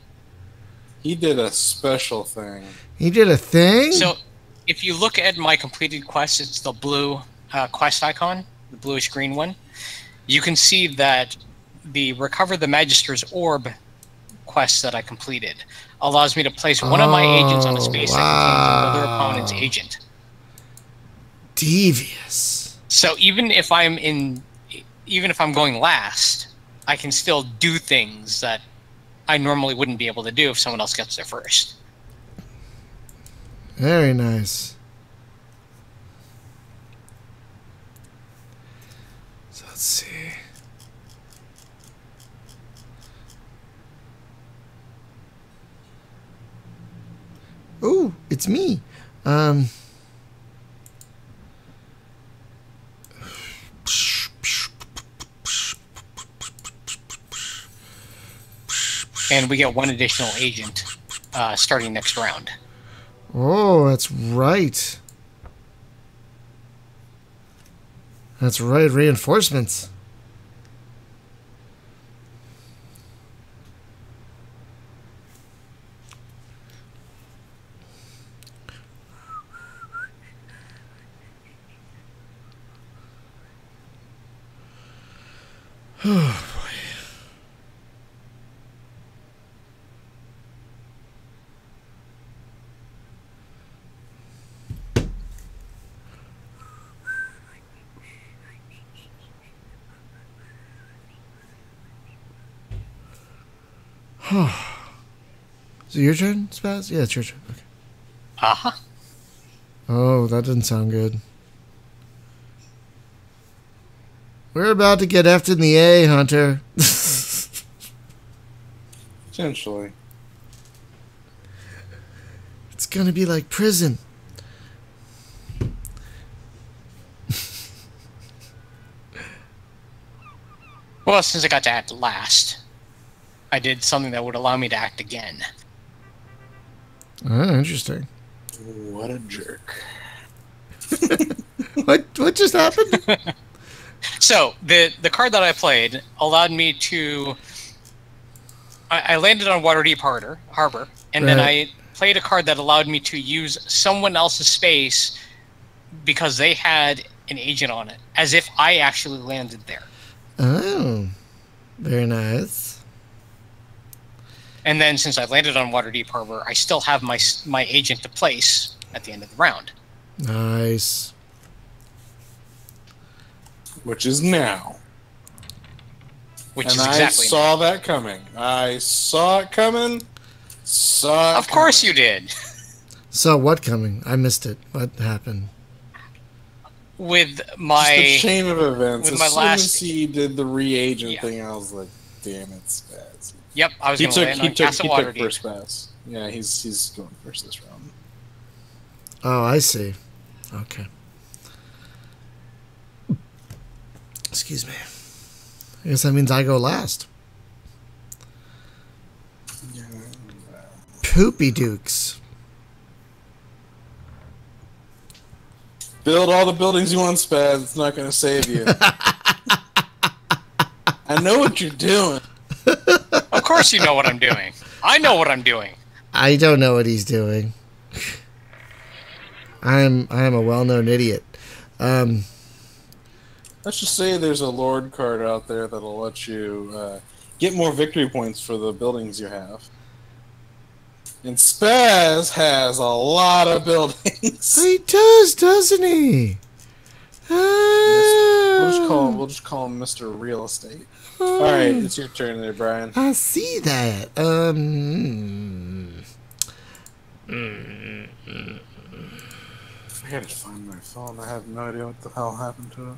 He did a special thing. He did a thing? So, if you look at my completed quest, it's the blue quest icon, the bluish green one. You can see that the Recover the Magister's Orb quest that I completed allows me to place one of my agents on a space that contains another opponent's agent. Devious. So even if I'm going last, I can still do things that I normally wouldn't be able to do if someone else gets there first. Very nice. So let's see. Oh, it's me. And we get one additional agent starting next round. Oh, that's right. That's right, reinforcements. Oh, boy. Is it your turn, Spaz? Yeah, it's your turn. Okay. Uh-huh. Oh, that didn't sound good. We're about to get F'd in the A, Hunter. Essentially. It's gonna be like prison. Well, since I got to act last, I did something that would allow me to act again. Oh, interesting. What a jerk. What just happened? So, the card that I played allowed me to... I landed on Waterdeep Harbor, and then I played a card that allowed me to use someone else's space because they had an agent on it, as if I actually landed there. Oh, very nice. And then, since I landed on Waterdeep Harbor, I still have my agent to place at the end of the round. Nice. Which is now. Which and is exactly I saw now. that coming. I saw it coming. Of course you did. So what coming? I missed it. What happened? With Just my the chain of events. with As my soon last as he did the reagent Yeah. thing, I was like, "Damn it, Spaz." Yep, I was He going to took land he on took Castle he took Waterdeep. first pass. Yeah, he's going first this round. Oh, I see. Okay. Excuse me. I guess that means I go last. Poopy Dukes. Build all the buildings you want, Spaz. It's not going to save you. I know what you're doing. Of course you know what I'm doing. I know what I'm doing. I don't know what he's doing. I am a well-known idiot. Let's just say there's a Lord card out there that'll let you get more victory points for the buildings you have. And Spaz has a lot of buildings. He does, doesn't he? We'll just call him Mr. Real Estate. All right, it's your turn there, Brian. I see that. I gotta find my phone. I have no idea what the hell happened to it.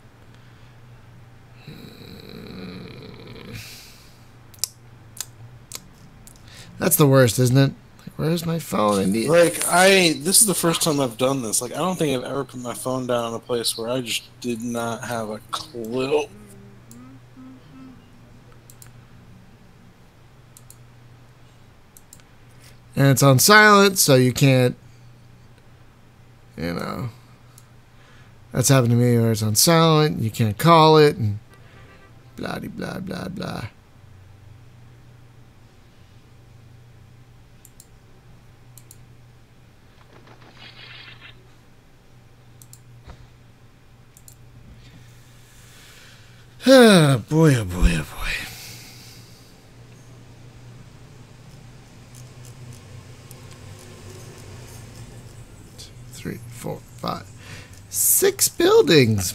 That's the worst, isn't it? Like, where's my phone? This is the first time I've done this. Like, I don't think I've ever put my phone down in a place where I just did not have a clue. And it's on silent, so you can't, you know. That's happened to me where it's on silent, you can't call it, and blah, blah, blah, blah. Oh boy, oh boy, oh boy. Two, 3, 4, 5, 6 buildings.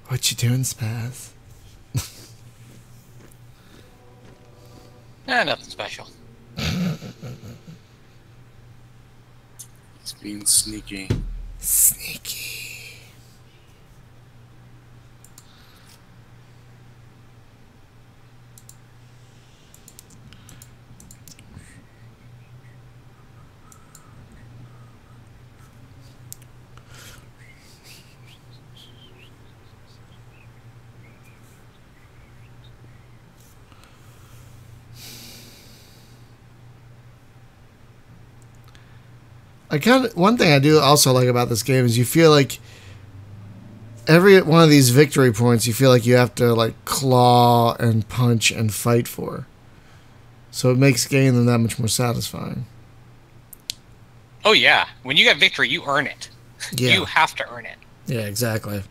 What you doing, Spaz? Nothing special. It's being sneaky. Sneaky. One thing I do also like about this game is you feel like every one of these victory points you feel like you have to like claw and punch and fight for. So it makes getting them that much more satisfying. Oh yeah, when you get victory, you earn it. Yeah. You have to earn it. Yeah, exactly.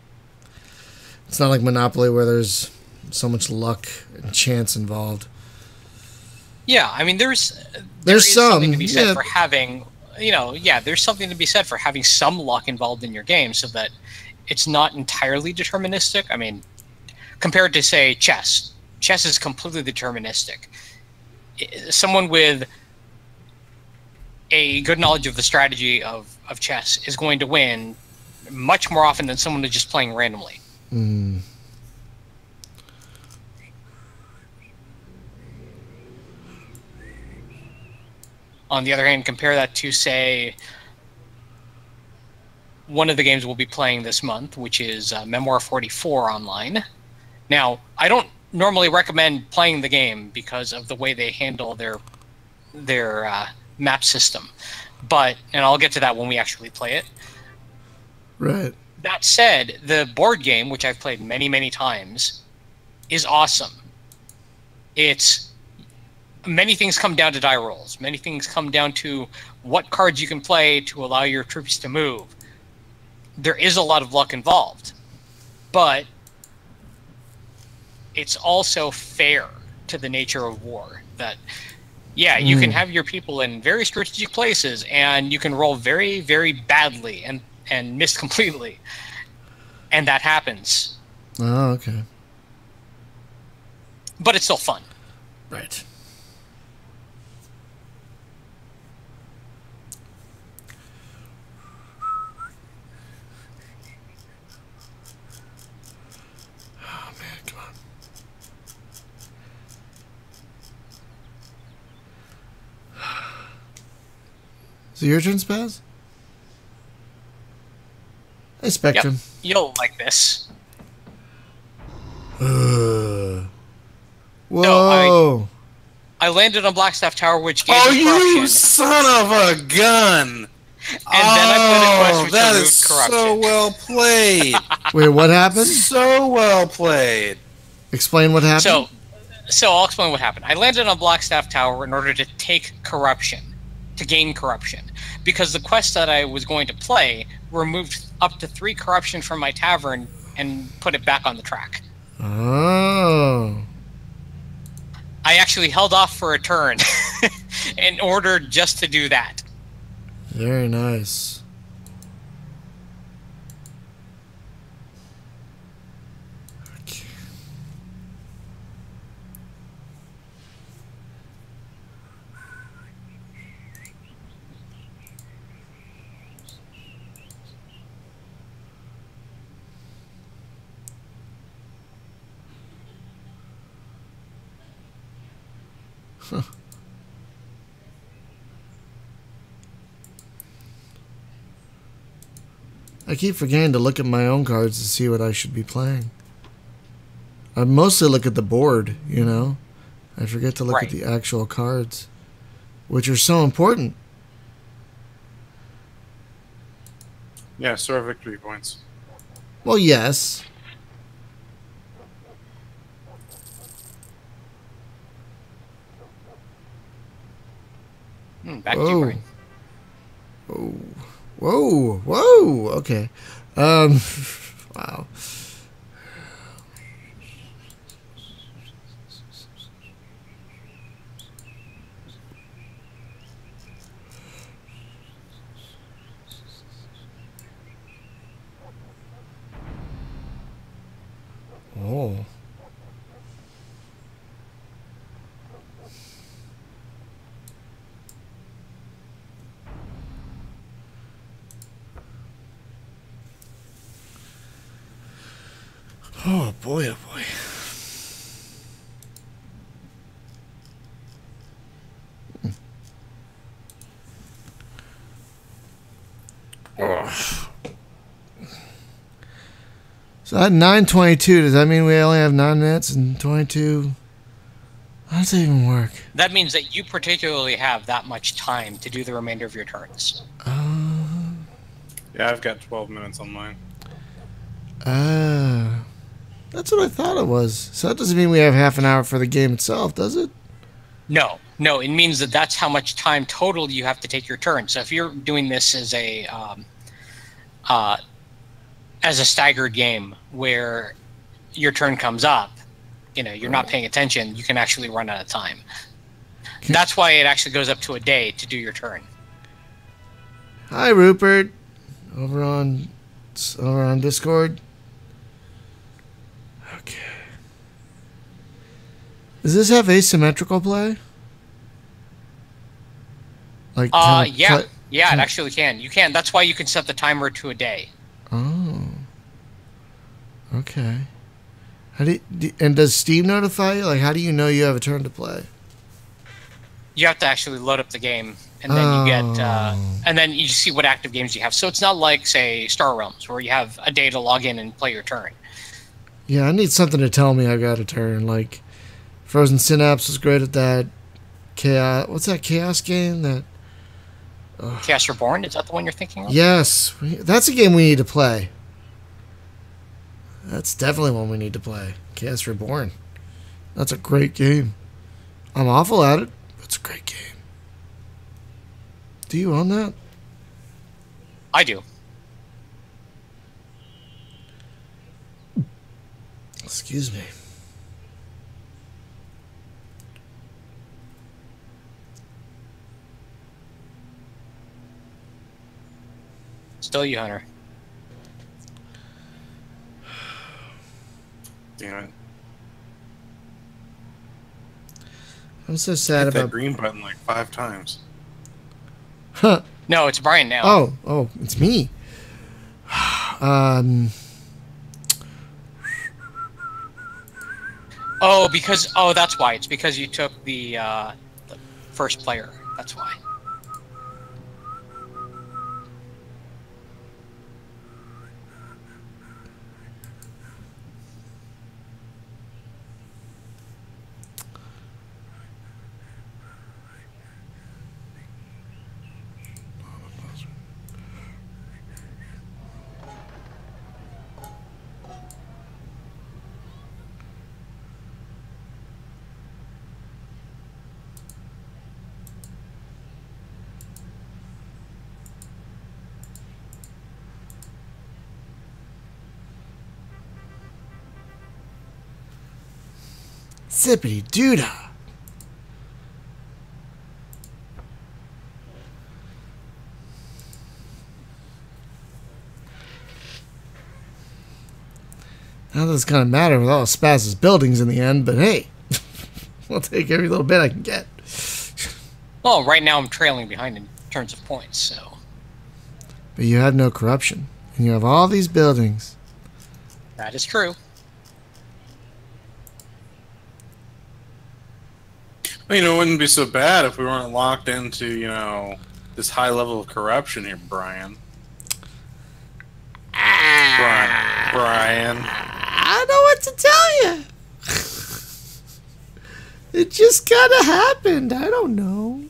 It's not like Monopoly where there's so much luck and chance involved. Yeah, I mean, there is some something to be said for having, there's something to be said for having some luck involved in your game so that it's not entirely deterministic. I mean, compared to, say, chess. Chess is completely deterministic. Someone with a good knowledge of the strategy of chess is going to win much more often than someone who's just playing randomly. Mm. On the other hand, compare that to, say, one of the games we'll be playing this month, which is Memoir 44 online. Now, I don't normally recommend playing the game because of the way they handle their map system, and I'll get to that when we actually play it. Right. That said, the board game, which I've played many, many times, is awesome. Many things come down to die rolls. Many things come down to what cards you can play to allow your troops to move. There is a lot of luck involved, but it's also fair to the nature of war. That, yeah, you can have your people in very strategic places, and you can roll very, very badly and miss completely, and that happens. Oh, okay. But it's still fun. Right. Oh, man, come on. Is it your turn, Spaz? Hey, Spectrum. Yep. You'll like this. Whoa. So I landed on Blackstaff Tower, which gave me corruption. You son of a gun! And then I played a quest which that removed is corruption. so well played. Wait, what happened? So well played. Explain what happened. So I'll explain what happened. I landed on Blackstaff Tower in order to take corruption, to gain corruption, because the quest that I was going to play removed up to 3 corruption from my tavern and put it back on the track. Oh. I actually held off for a turn in order just to do that. Very nice. Okay. Huh. I keep forgetting to look at my own cards to see what I should be playing. I mostly look at the board, you know. I forget to look at the actual cards, which are so important. Yeah, so are victory points. Well, yes. Back to you, Brian. Whoa. Whoa. Whoa. Okay. Wow. Oh. Oh boy, oh boy. Oh. So at 9:22, does that mean we only have 9 minutes and 22? How does that even work? That means that you particularly have that much time to do the remainder of your turns. Yeah, I've got 12 minutes on mine. That's what I thought it was. So that doesn't mean we have half an hour for the game itself, does it? No, it means that that's how much time total you have to take your turn. So if you're doing this as a staggered game where your turn comes up, you know, you're not paying attention, you can actually run out of time. That's why it actually goes up to a day to do your turn. Hi, Rupert. Over on Discord. Okay. Does this have asymmetrical play? Like, yeah, yeah, it actually can. You can. That's why you can set the timer to a day. Oh, okay. How and does Steam notify you? Like, how do you know you have a turn to play? You have to actually load up the game, and then you get, and then you see what active games you have. So it's not like, say, Star Realms, where you have a day to log in and play your turn. Yeah, I need something to tell me I got a turn. Like, Frozen Synapse was great at that. Chaos. What's that Chaos game? That. Chaos Reborn? Is that the one you're thinking of? Yes, that's a game we need to play. That's definitely one we need to play. Chaos Reborn. That's a great game. I'm awful at it, but it's a great game. Do you own that? I do. Excuse me. Still you, Hunter. Damn it. I'm so sad Hit that about green button like 5 times. Huh. No, it's Brian now. Oh, it's me. That's why. It's because you took the first player. That's why. Zippity doodah. Now doesn't kind of matter with all Spaz's buildings in the end, but hey, I'll take every little bit I can get. Well, right now I'm trailing behind in terms of points, so. But you have no corruption, and you have all these buildings. That is true. Well, it wouldn't be so bad if we weren't locked into, this high level of corruption here, Brian. Brian. I don't know what to tell you. It just kind of happened. I don't know.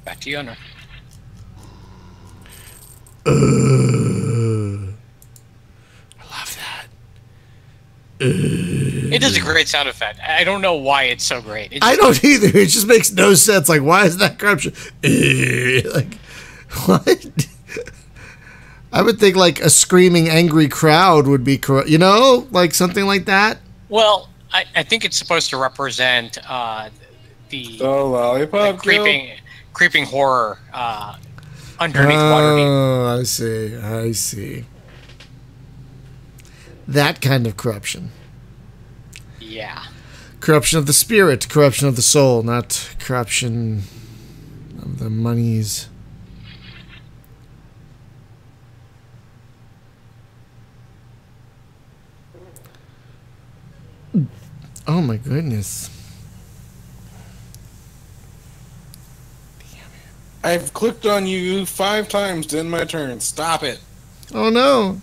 Back to you, Hunter. I love that. It is a great sound effect. I don't know why it's so great. I don't either. It just makes no sense. Like, why is that corruption? Like, what? I would think like a screaming angry crowd would be corrupt. Like something like that. Well, I think it's supposed to represent the lollipop creeping horror underneath Waterdeep. Oh, I see. That kind of corruption. Yeah. Corruption of the spirit, corruption of the soul, not corruption of the monies. Oh my goodness. I've clicked on you 5 times to end my turn. Stop it. Oh no.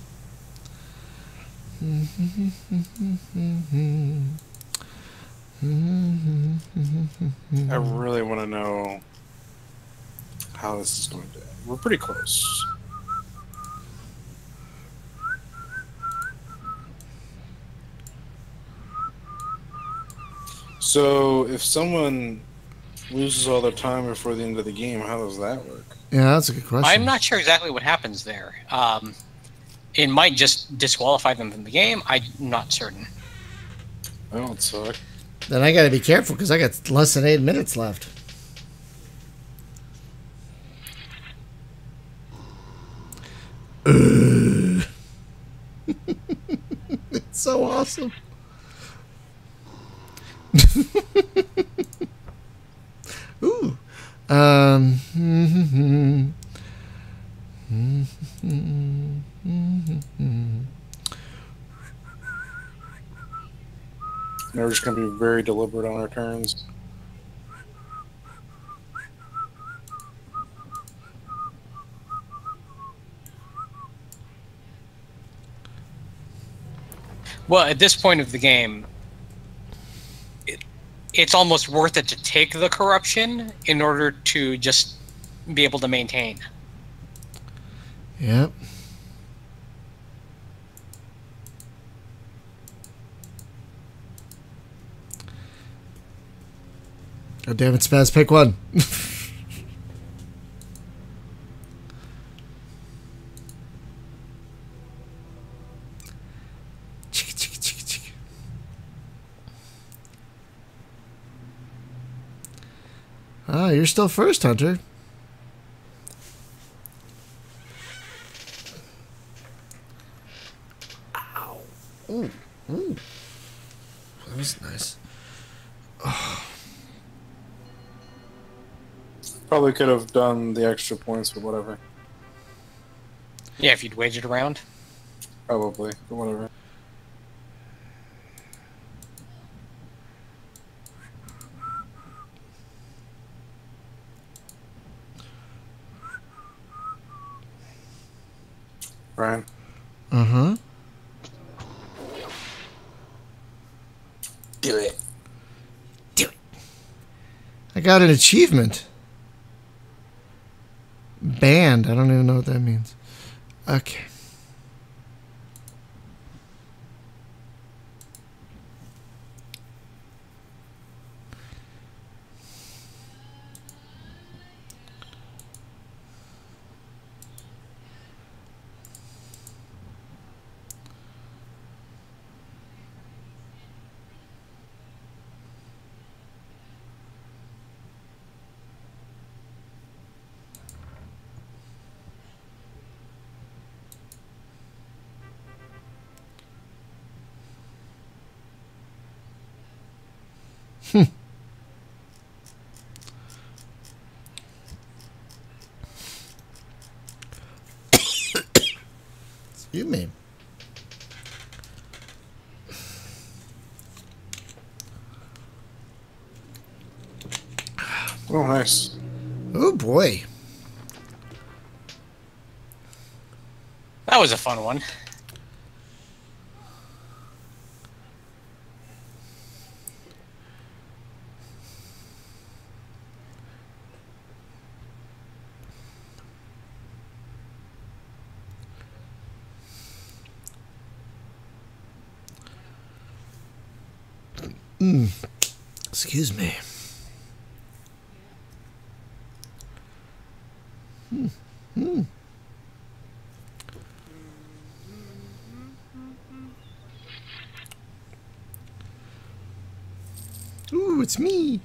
I really want to know how this is going to end. We're pretty close. So, if someone loses all their time before the end of the game, how does that work? Yeah, that's a good question. I'm not sure exactly what happens there. It might just disqualify them from the game. I'm not certain. I don't suck. Then I got to be careful because I got less than 8 minutes left. It's so awesome. Ooh. We're just going to be very deliberate on our turns. Well, at this point of the game, it's almost worth it to take the corruption in order to just be able to maintain. Yep. Oh, damn it, Spaz, pick one. Ah, you're still first, Hunter. Ow. Ooh. Ooh. That was nice. Oh. Probably could have done the extra points, but whatever. Yeah, if you'd waged around. Probably, but whatever. Brian? Uh-huh. Do it. Do it. I got an achievement. Banned. I don't even know what that means. Okay. Excuse me. Oh, nice. Oh, boy. That was a fun one. Excuse me. Ooh, it's me.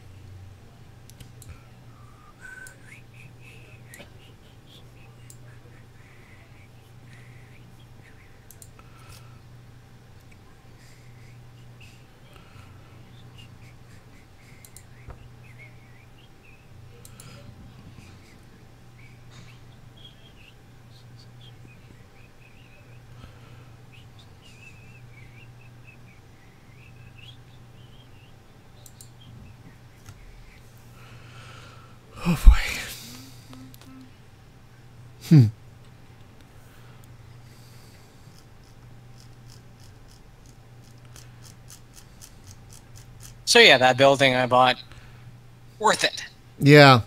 Oh, boy. So yeah, that building I bought, worth it. Yeah.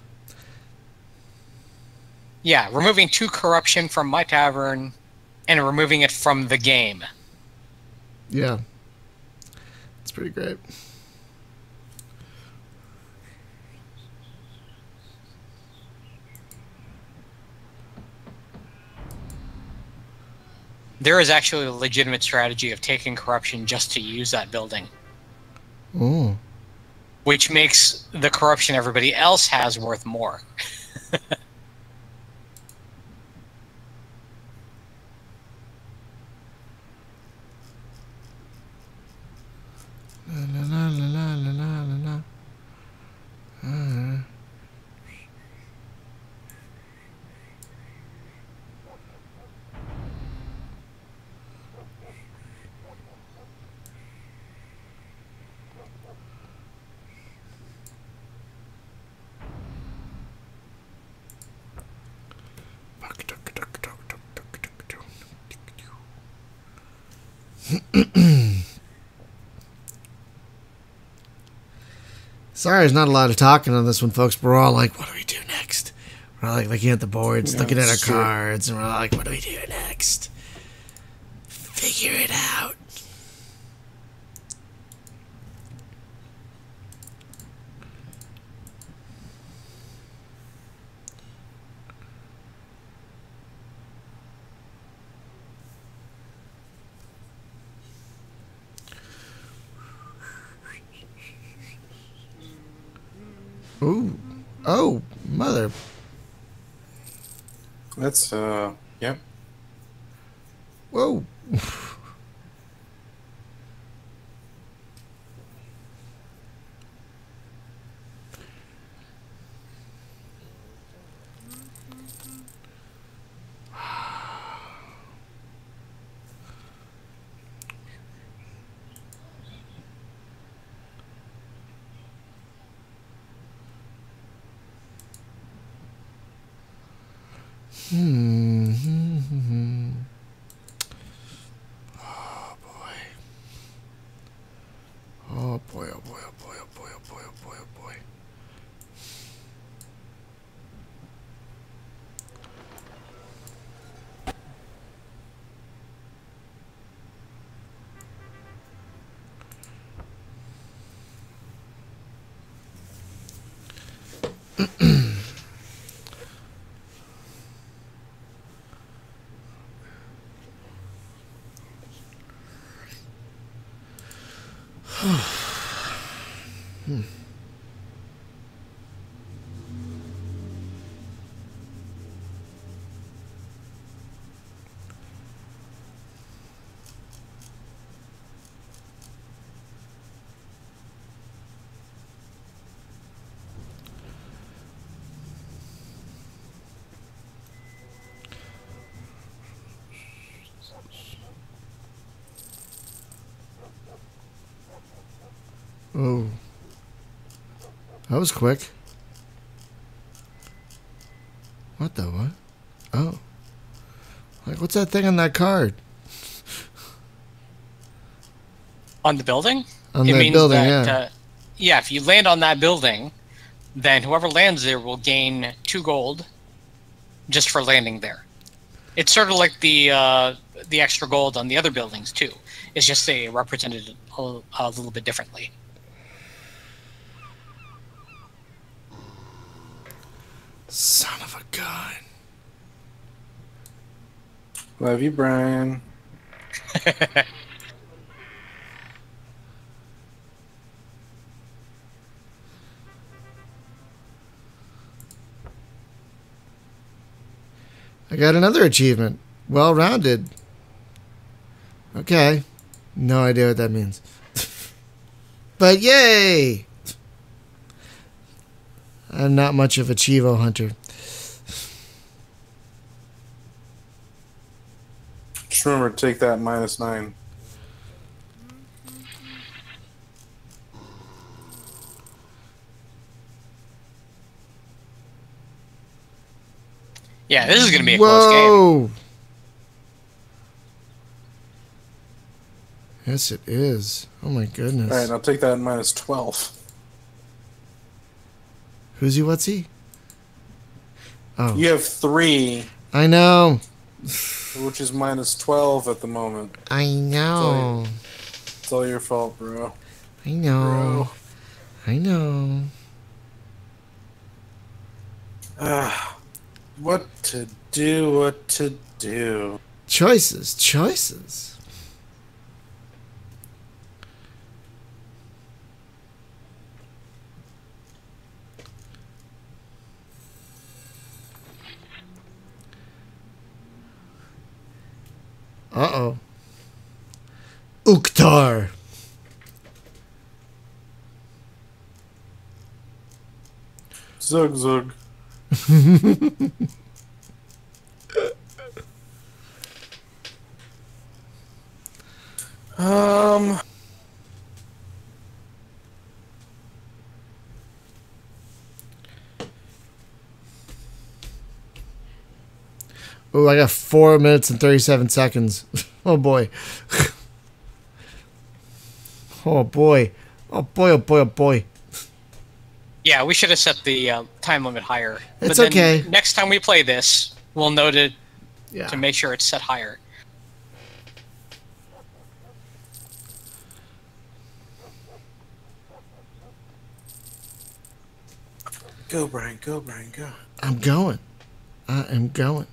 Yeah, removing 2 corruption from my tavern and removing it from the game. Yeah. It's pretty great. there is actually a legitimate strategy of taking corruption just to use that building. Oh. Which makes the corruption everybody else has worth more. La la la la la la la la. Sorry, there's not a lot of talking on this one, folks. But we're all like, what do we do next? We're all like looking at the boards, looking at our cards, and we're all like, what do we do next? Figure it out. Ooh. Oh, mother. That's, yep. Whoa. Oh boy. Oh boy, oh boy, oh boy, oh boy, oh boy, oh boy, oh boy. Oh. That was quick. What the what? Oh. Like, what's that thing on that card? On the building? On that building, that, yeah, if you land on that building, then whoever lands there will gain 2 gold just for landing there. It's sort of like the extra gold on the other buildings, too. It's just they represented it a little bit differently. Son of a gun. Love you, Brian. I got another achievement. Well-rounded. Okay. No idea what that means. But yay! I'm not much of a Chivo hunter. Just remember to take that -9. Yeah, this is going to be a close game. Whoa! Yes, it is. Oh my goodness. All right, I'll take that -12. Who's he? What's he? Oh. You have 3, I know. which is -12 at the moment. I know. It's all your fault, bro. I know. I know. What to do, what to do. Choices, choices. Uh-oh. Uktar. Zug zug. Oh, I got 4 minutes and 37 seconds. Oh boy. Oh boy. Oh boy, oh boy, oh boy. Yeah, we should have set the time limit higher. It's but then okay. Next time we play this, we'll know to Yeah. make sure it's set higher. Go, Brian. Go, Brian. Go. I'm going. I am going.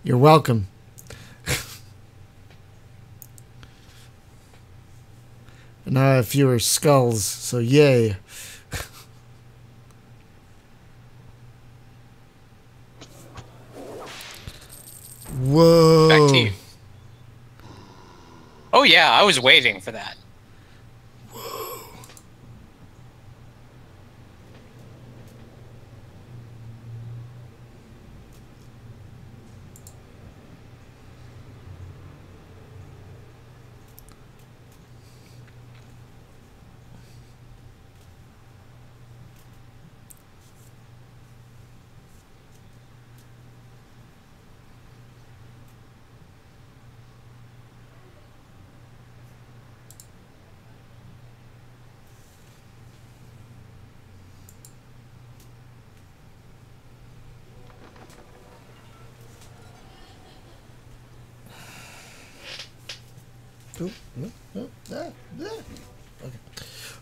You're welcome. And now I have fewer skulls, so yay. Whoa. Back to you. Oh yeah, I was waiting for that.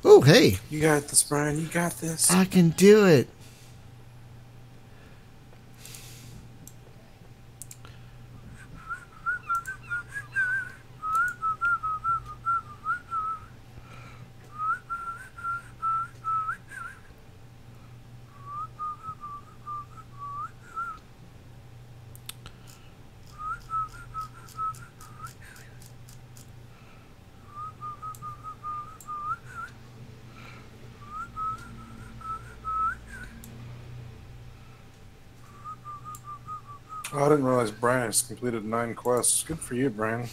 Oh, hey. You got this, Brian. You got this. I can do it. Oh, I didn't realize Brian has completed 9 quests. Good for you, Brian.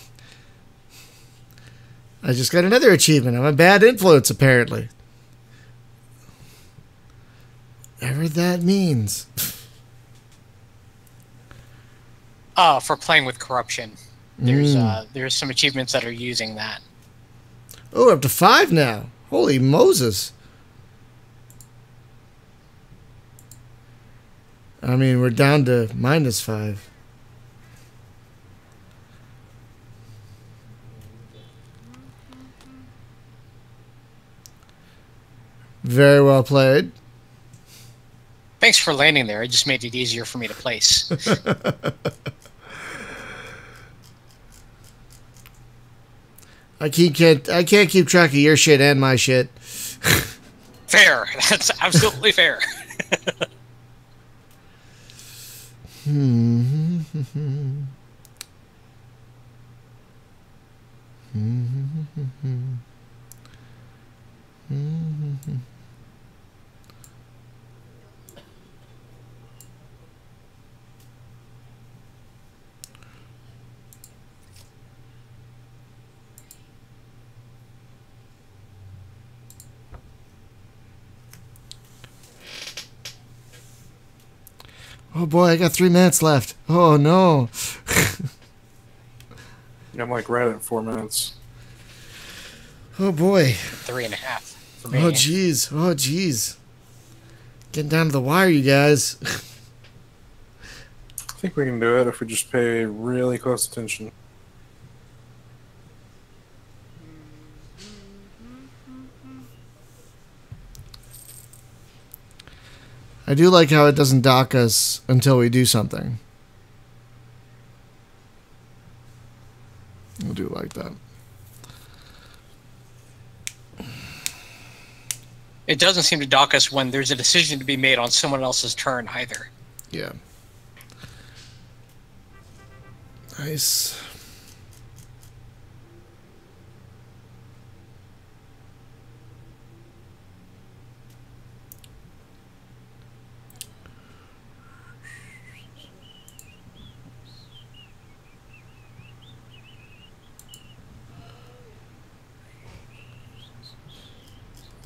I just got another achievement. I'm a bad influence, apparently. Whatever that means. For playing with corruption. There's some achievements that are using that. Oh, we're up to 5 now. Holy Moses. I mean, we're down to -5. Very well played. Thanks for landing there. It just made it easier for me to place. I can't keep track of your shit and my shit. Fair. That's absolutely fair. Oh boy, I got 3 minutes left. Oh no. I'm like right at 4 minutes. Oh boy. 3.5 for me. Oh jeez. Oh jeez. Getting down to the wire, you guys. I think we can do it if we just pay really close attention. I do like how it doesn't dock us until we do something. I do like that. It doesn't seem to dock us when there's a decision to be made on someone else's turn either. Yeah. Nice.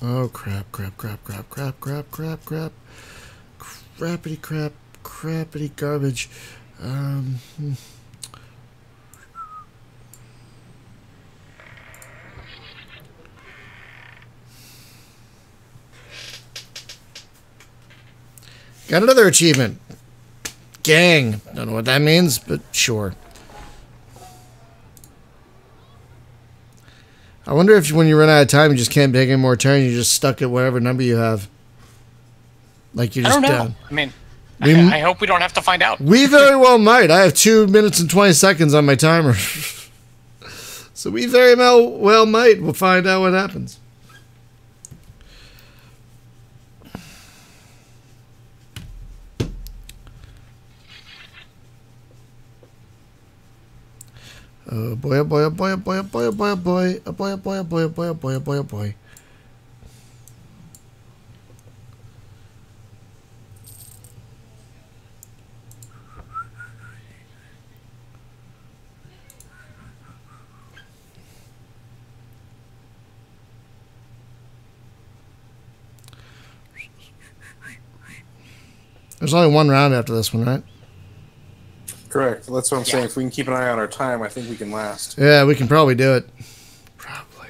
Oh crap, crap, crap, crap, crap, crap, crap, crap. Crappity crap, crappity garbage. Got another achievement. Gang. Don't know what that means, but sure. I wonder if when you run out of time, you just can't take any more turns. You're just stuck at whatever number you have. Like you're just I don't know. down. I mean, I hope we don't have to find out. We very well might. I have 2 minutes and 20 seconds on my timer. So we very well might. We'll find out what happens. Oh boy, oh boy, oh boy, oh boy, oh boy, oh boy, oh boy, oh boy, oh boy, oh boy, oh boy, oh boy, oh boy, oh boy. There's only one round after this one, right? Correct. That's what I'm saying. If we can keep an eye on our time, I think we can last. Yeah, we can probably do it. Probably.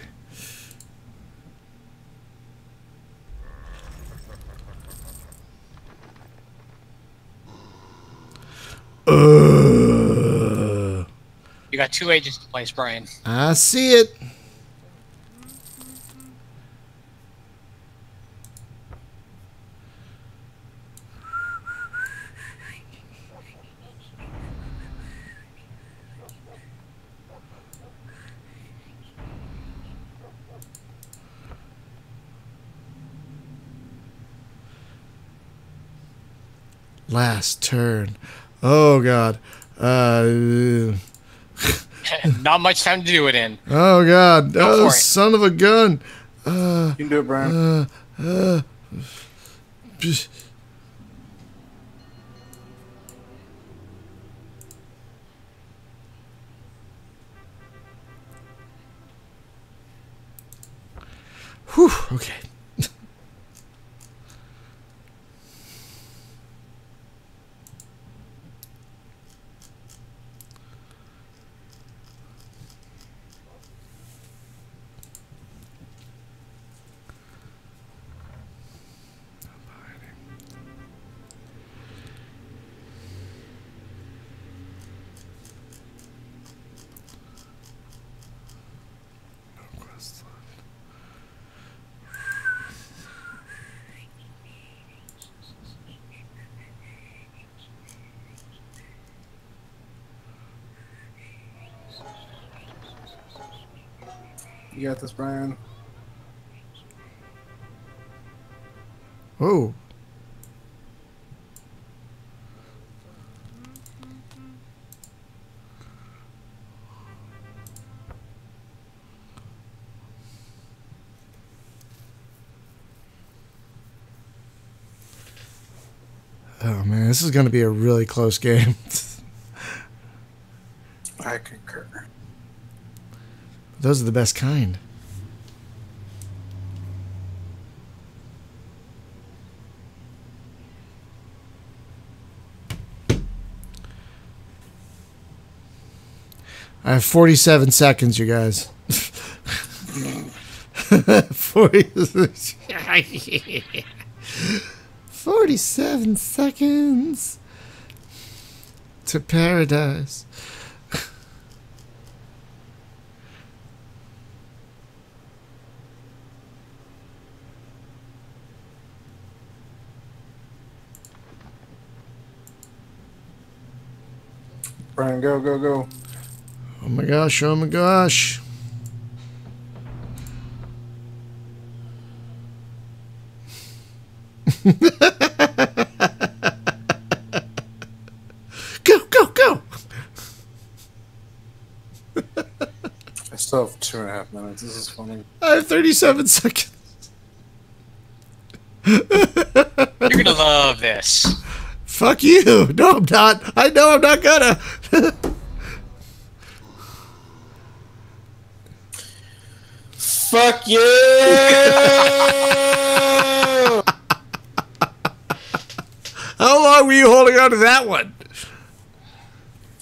You got 2 agents to place, Brian. I see it. Last turn. Oh God. Not much time to do it in. Oh God. Go Oh, for it. son of a gun. You can do it, Brian. Whew. Okay. You got this, Brian. Oh. Oh man, this is going to be a really close game. I concur. Those are the best kind. I have 47 seconds, you guys. 47 seconds. to paradise. Brian, go, go, go. Oh my gosh, oh my gosh. Go, go, go. I still have 2.5 minutes. This is funny. I have 37 seconds. You're gonna love this. Fuck you. No, I'm not. I know I'm not gonna. Fuck you! How long were you holding on to that one?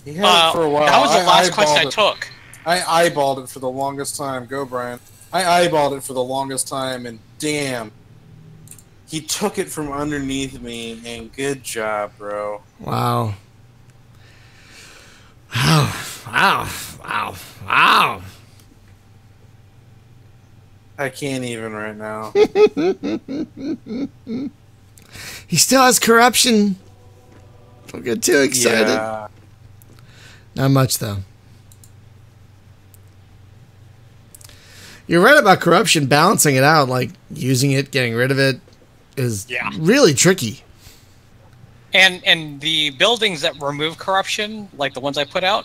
He had it for a while. That was the last quest I eyeballed it. took. I eyeballed it for the longest time. Go, Brian. I eyeballed it for the longest time, and damn. He took it from underneath me, and good job, bro. Wow. Wow. Wow. Wow. Wow. I can't even right now. He still has corruption. Don't get too excited. Yeah. Not much, though. You're right about corruption. Balancing it out, like using it, getting rid of it, is really tricky. And the buildings that remove corruption, like the ones I put out,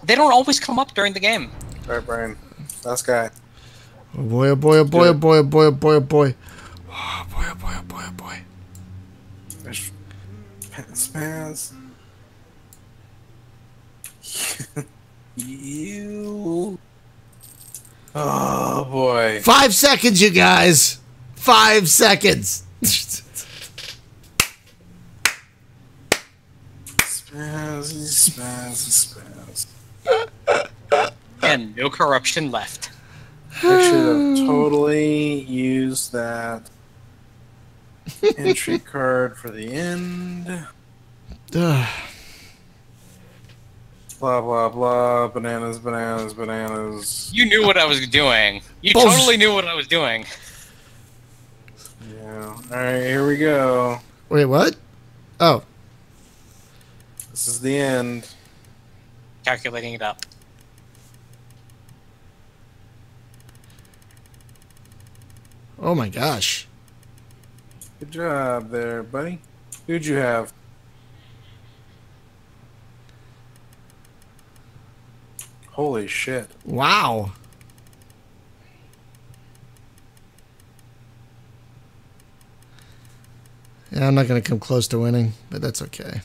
they don't always come up during the game. All right, Brian. Last guy. Oh boy, oh boy, oh boy, oh boy, oh boy, oh boy, oh boy. Oh boy, oh boy, oh boy, oh boy. Spaz. You. Oh boy. 5 seconds, you guys. 5 seconds. Spaz. And no corruption left. I should have totally used that entry card for the end. Blah, blah, blah. Bananas, bananas, bananas. You knew what I was doing. You Bullshit. totally knew what I was doing. Yeah. Alright, here we go. Wait, what? Oh. This is the end. Calculating it up. Oh my gosh. Good job there, buddy. Who'd you have? Holy shit. Wow. Yeah, I'm not going to come close to winning, but that's okay.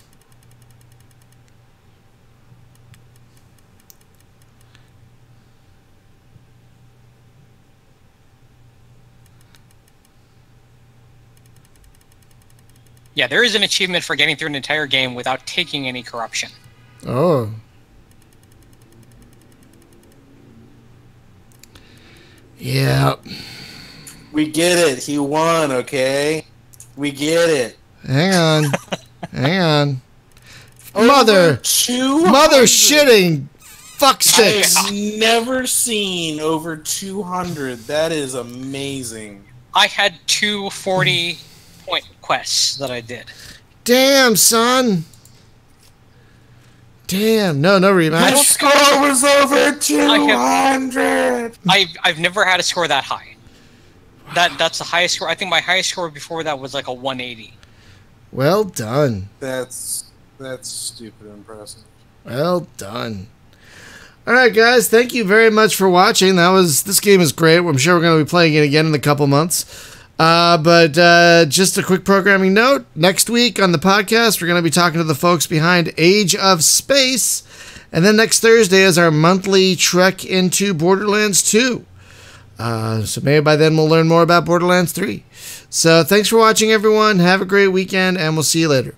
Yeah, there is an achievement for getting through an entire game without taking any corruption. Oh. Yeah. We get it. He won, okay? We get it. Hang on. Hang on. Over Mother 200. Mother shitting fuck sticks. I've never seen over 200. That is amazing. I had 2 40-point quests that I did. Damn, son. Damn. No rematch. My score was over 200. I've never had a score that high. That's the highest score. I think my highest score before that was like a 180. Well done. That's stupid impressive. Well done. All right, guys. Thank you very much for watching. This game is great. I'm sure we're going to be playing it again in a couple months. But just a quick programming note. Next week on the podcast, we're going to be talking to the folks behind Age of Space. And then next Thursday is our monthly trek into Borderlands 2. So maybe by then we'll learn more about Borderlands 3. So thanks for watching, everyone. Have a great weekend, and we'll see you later.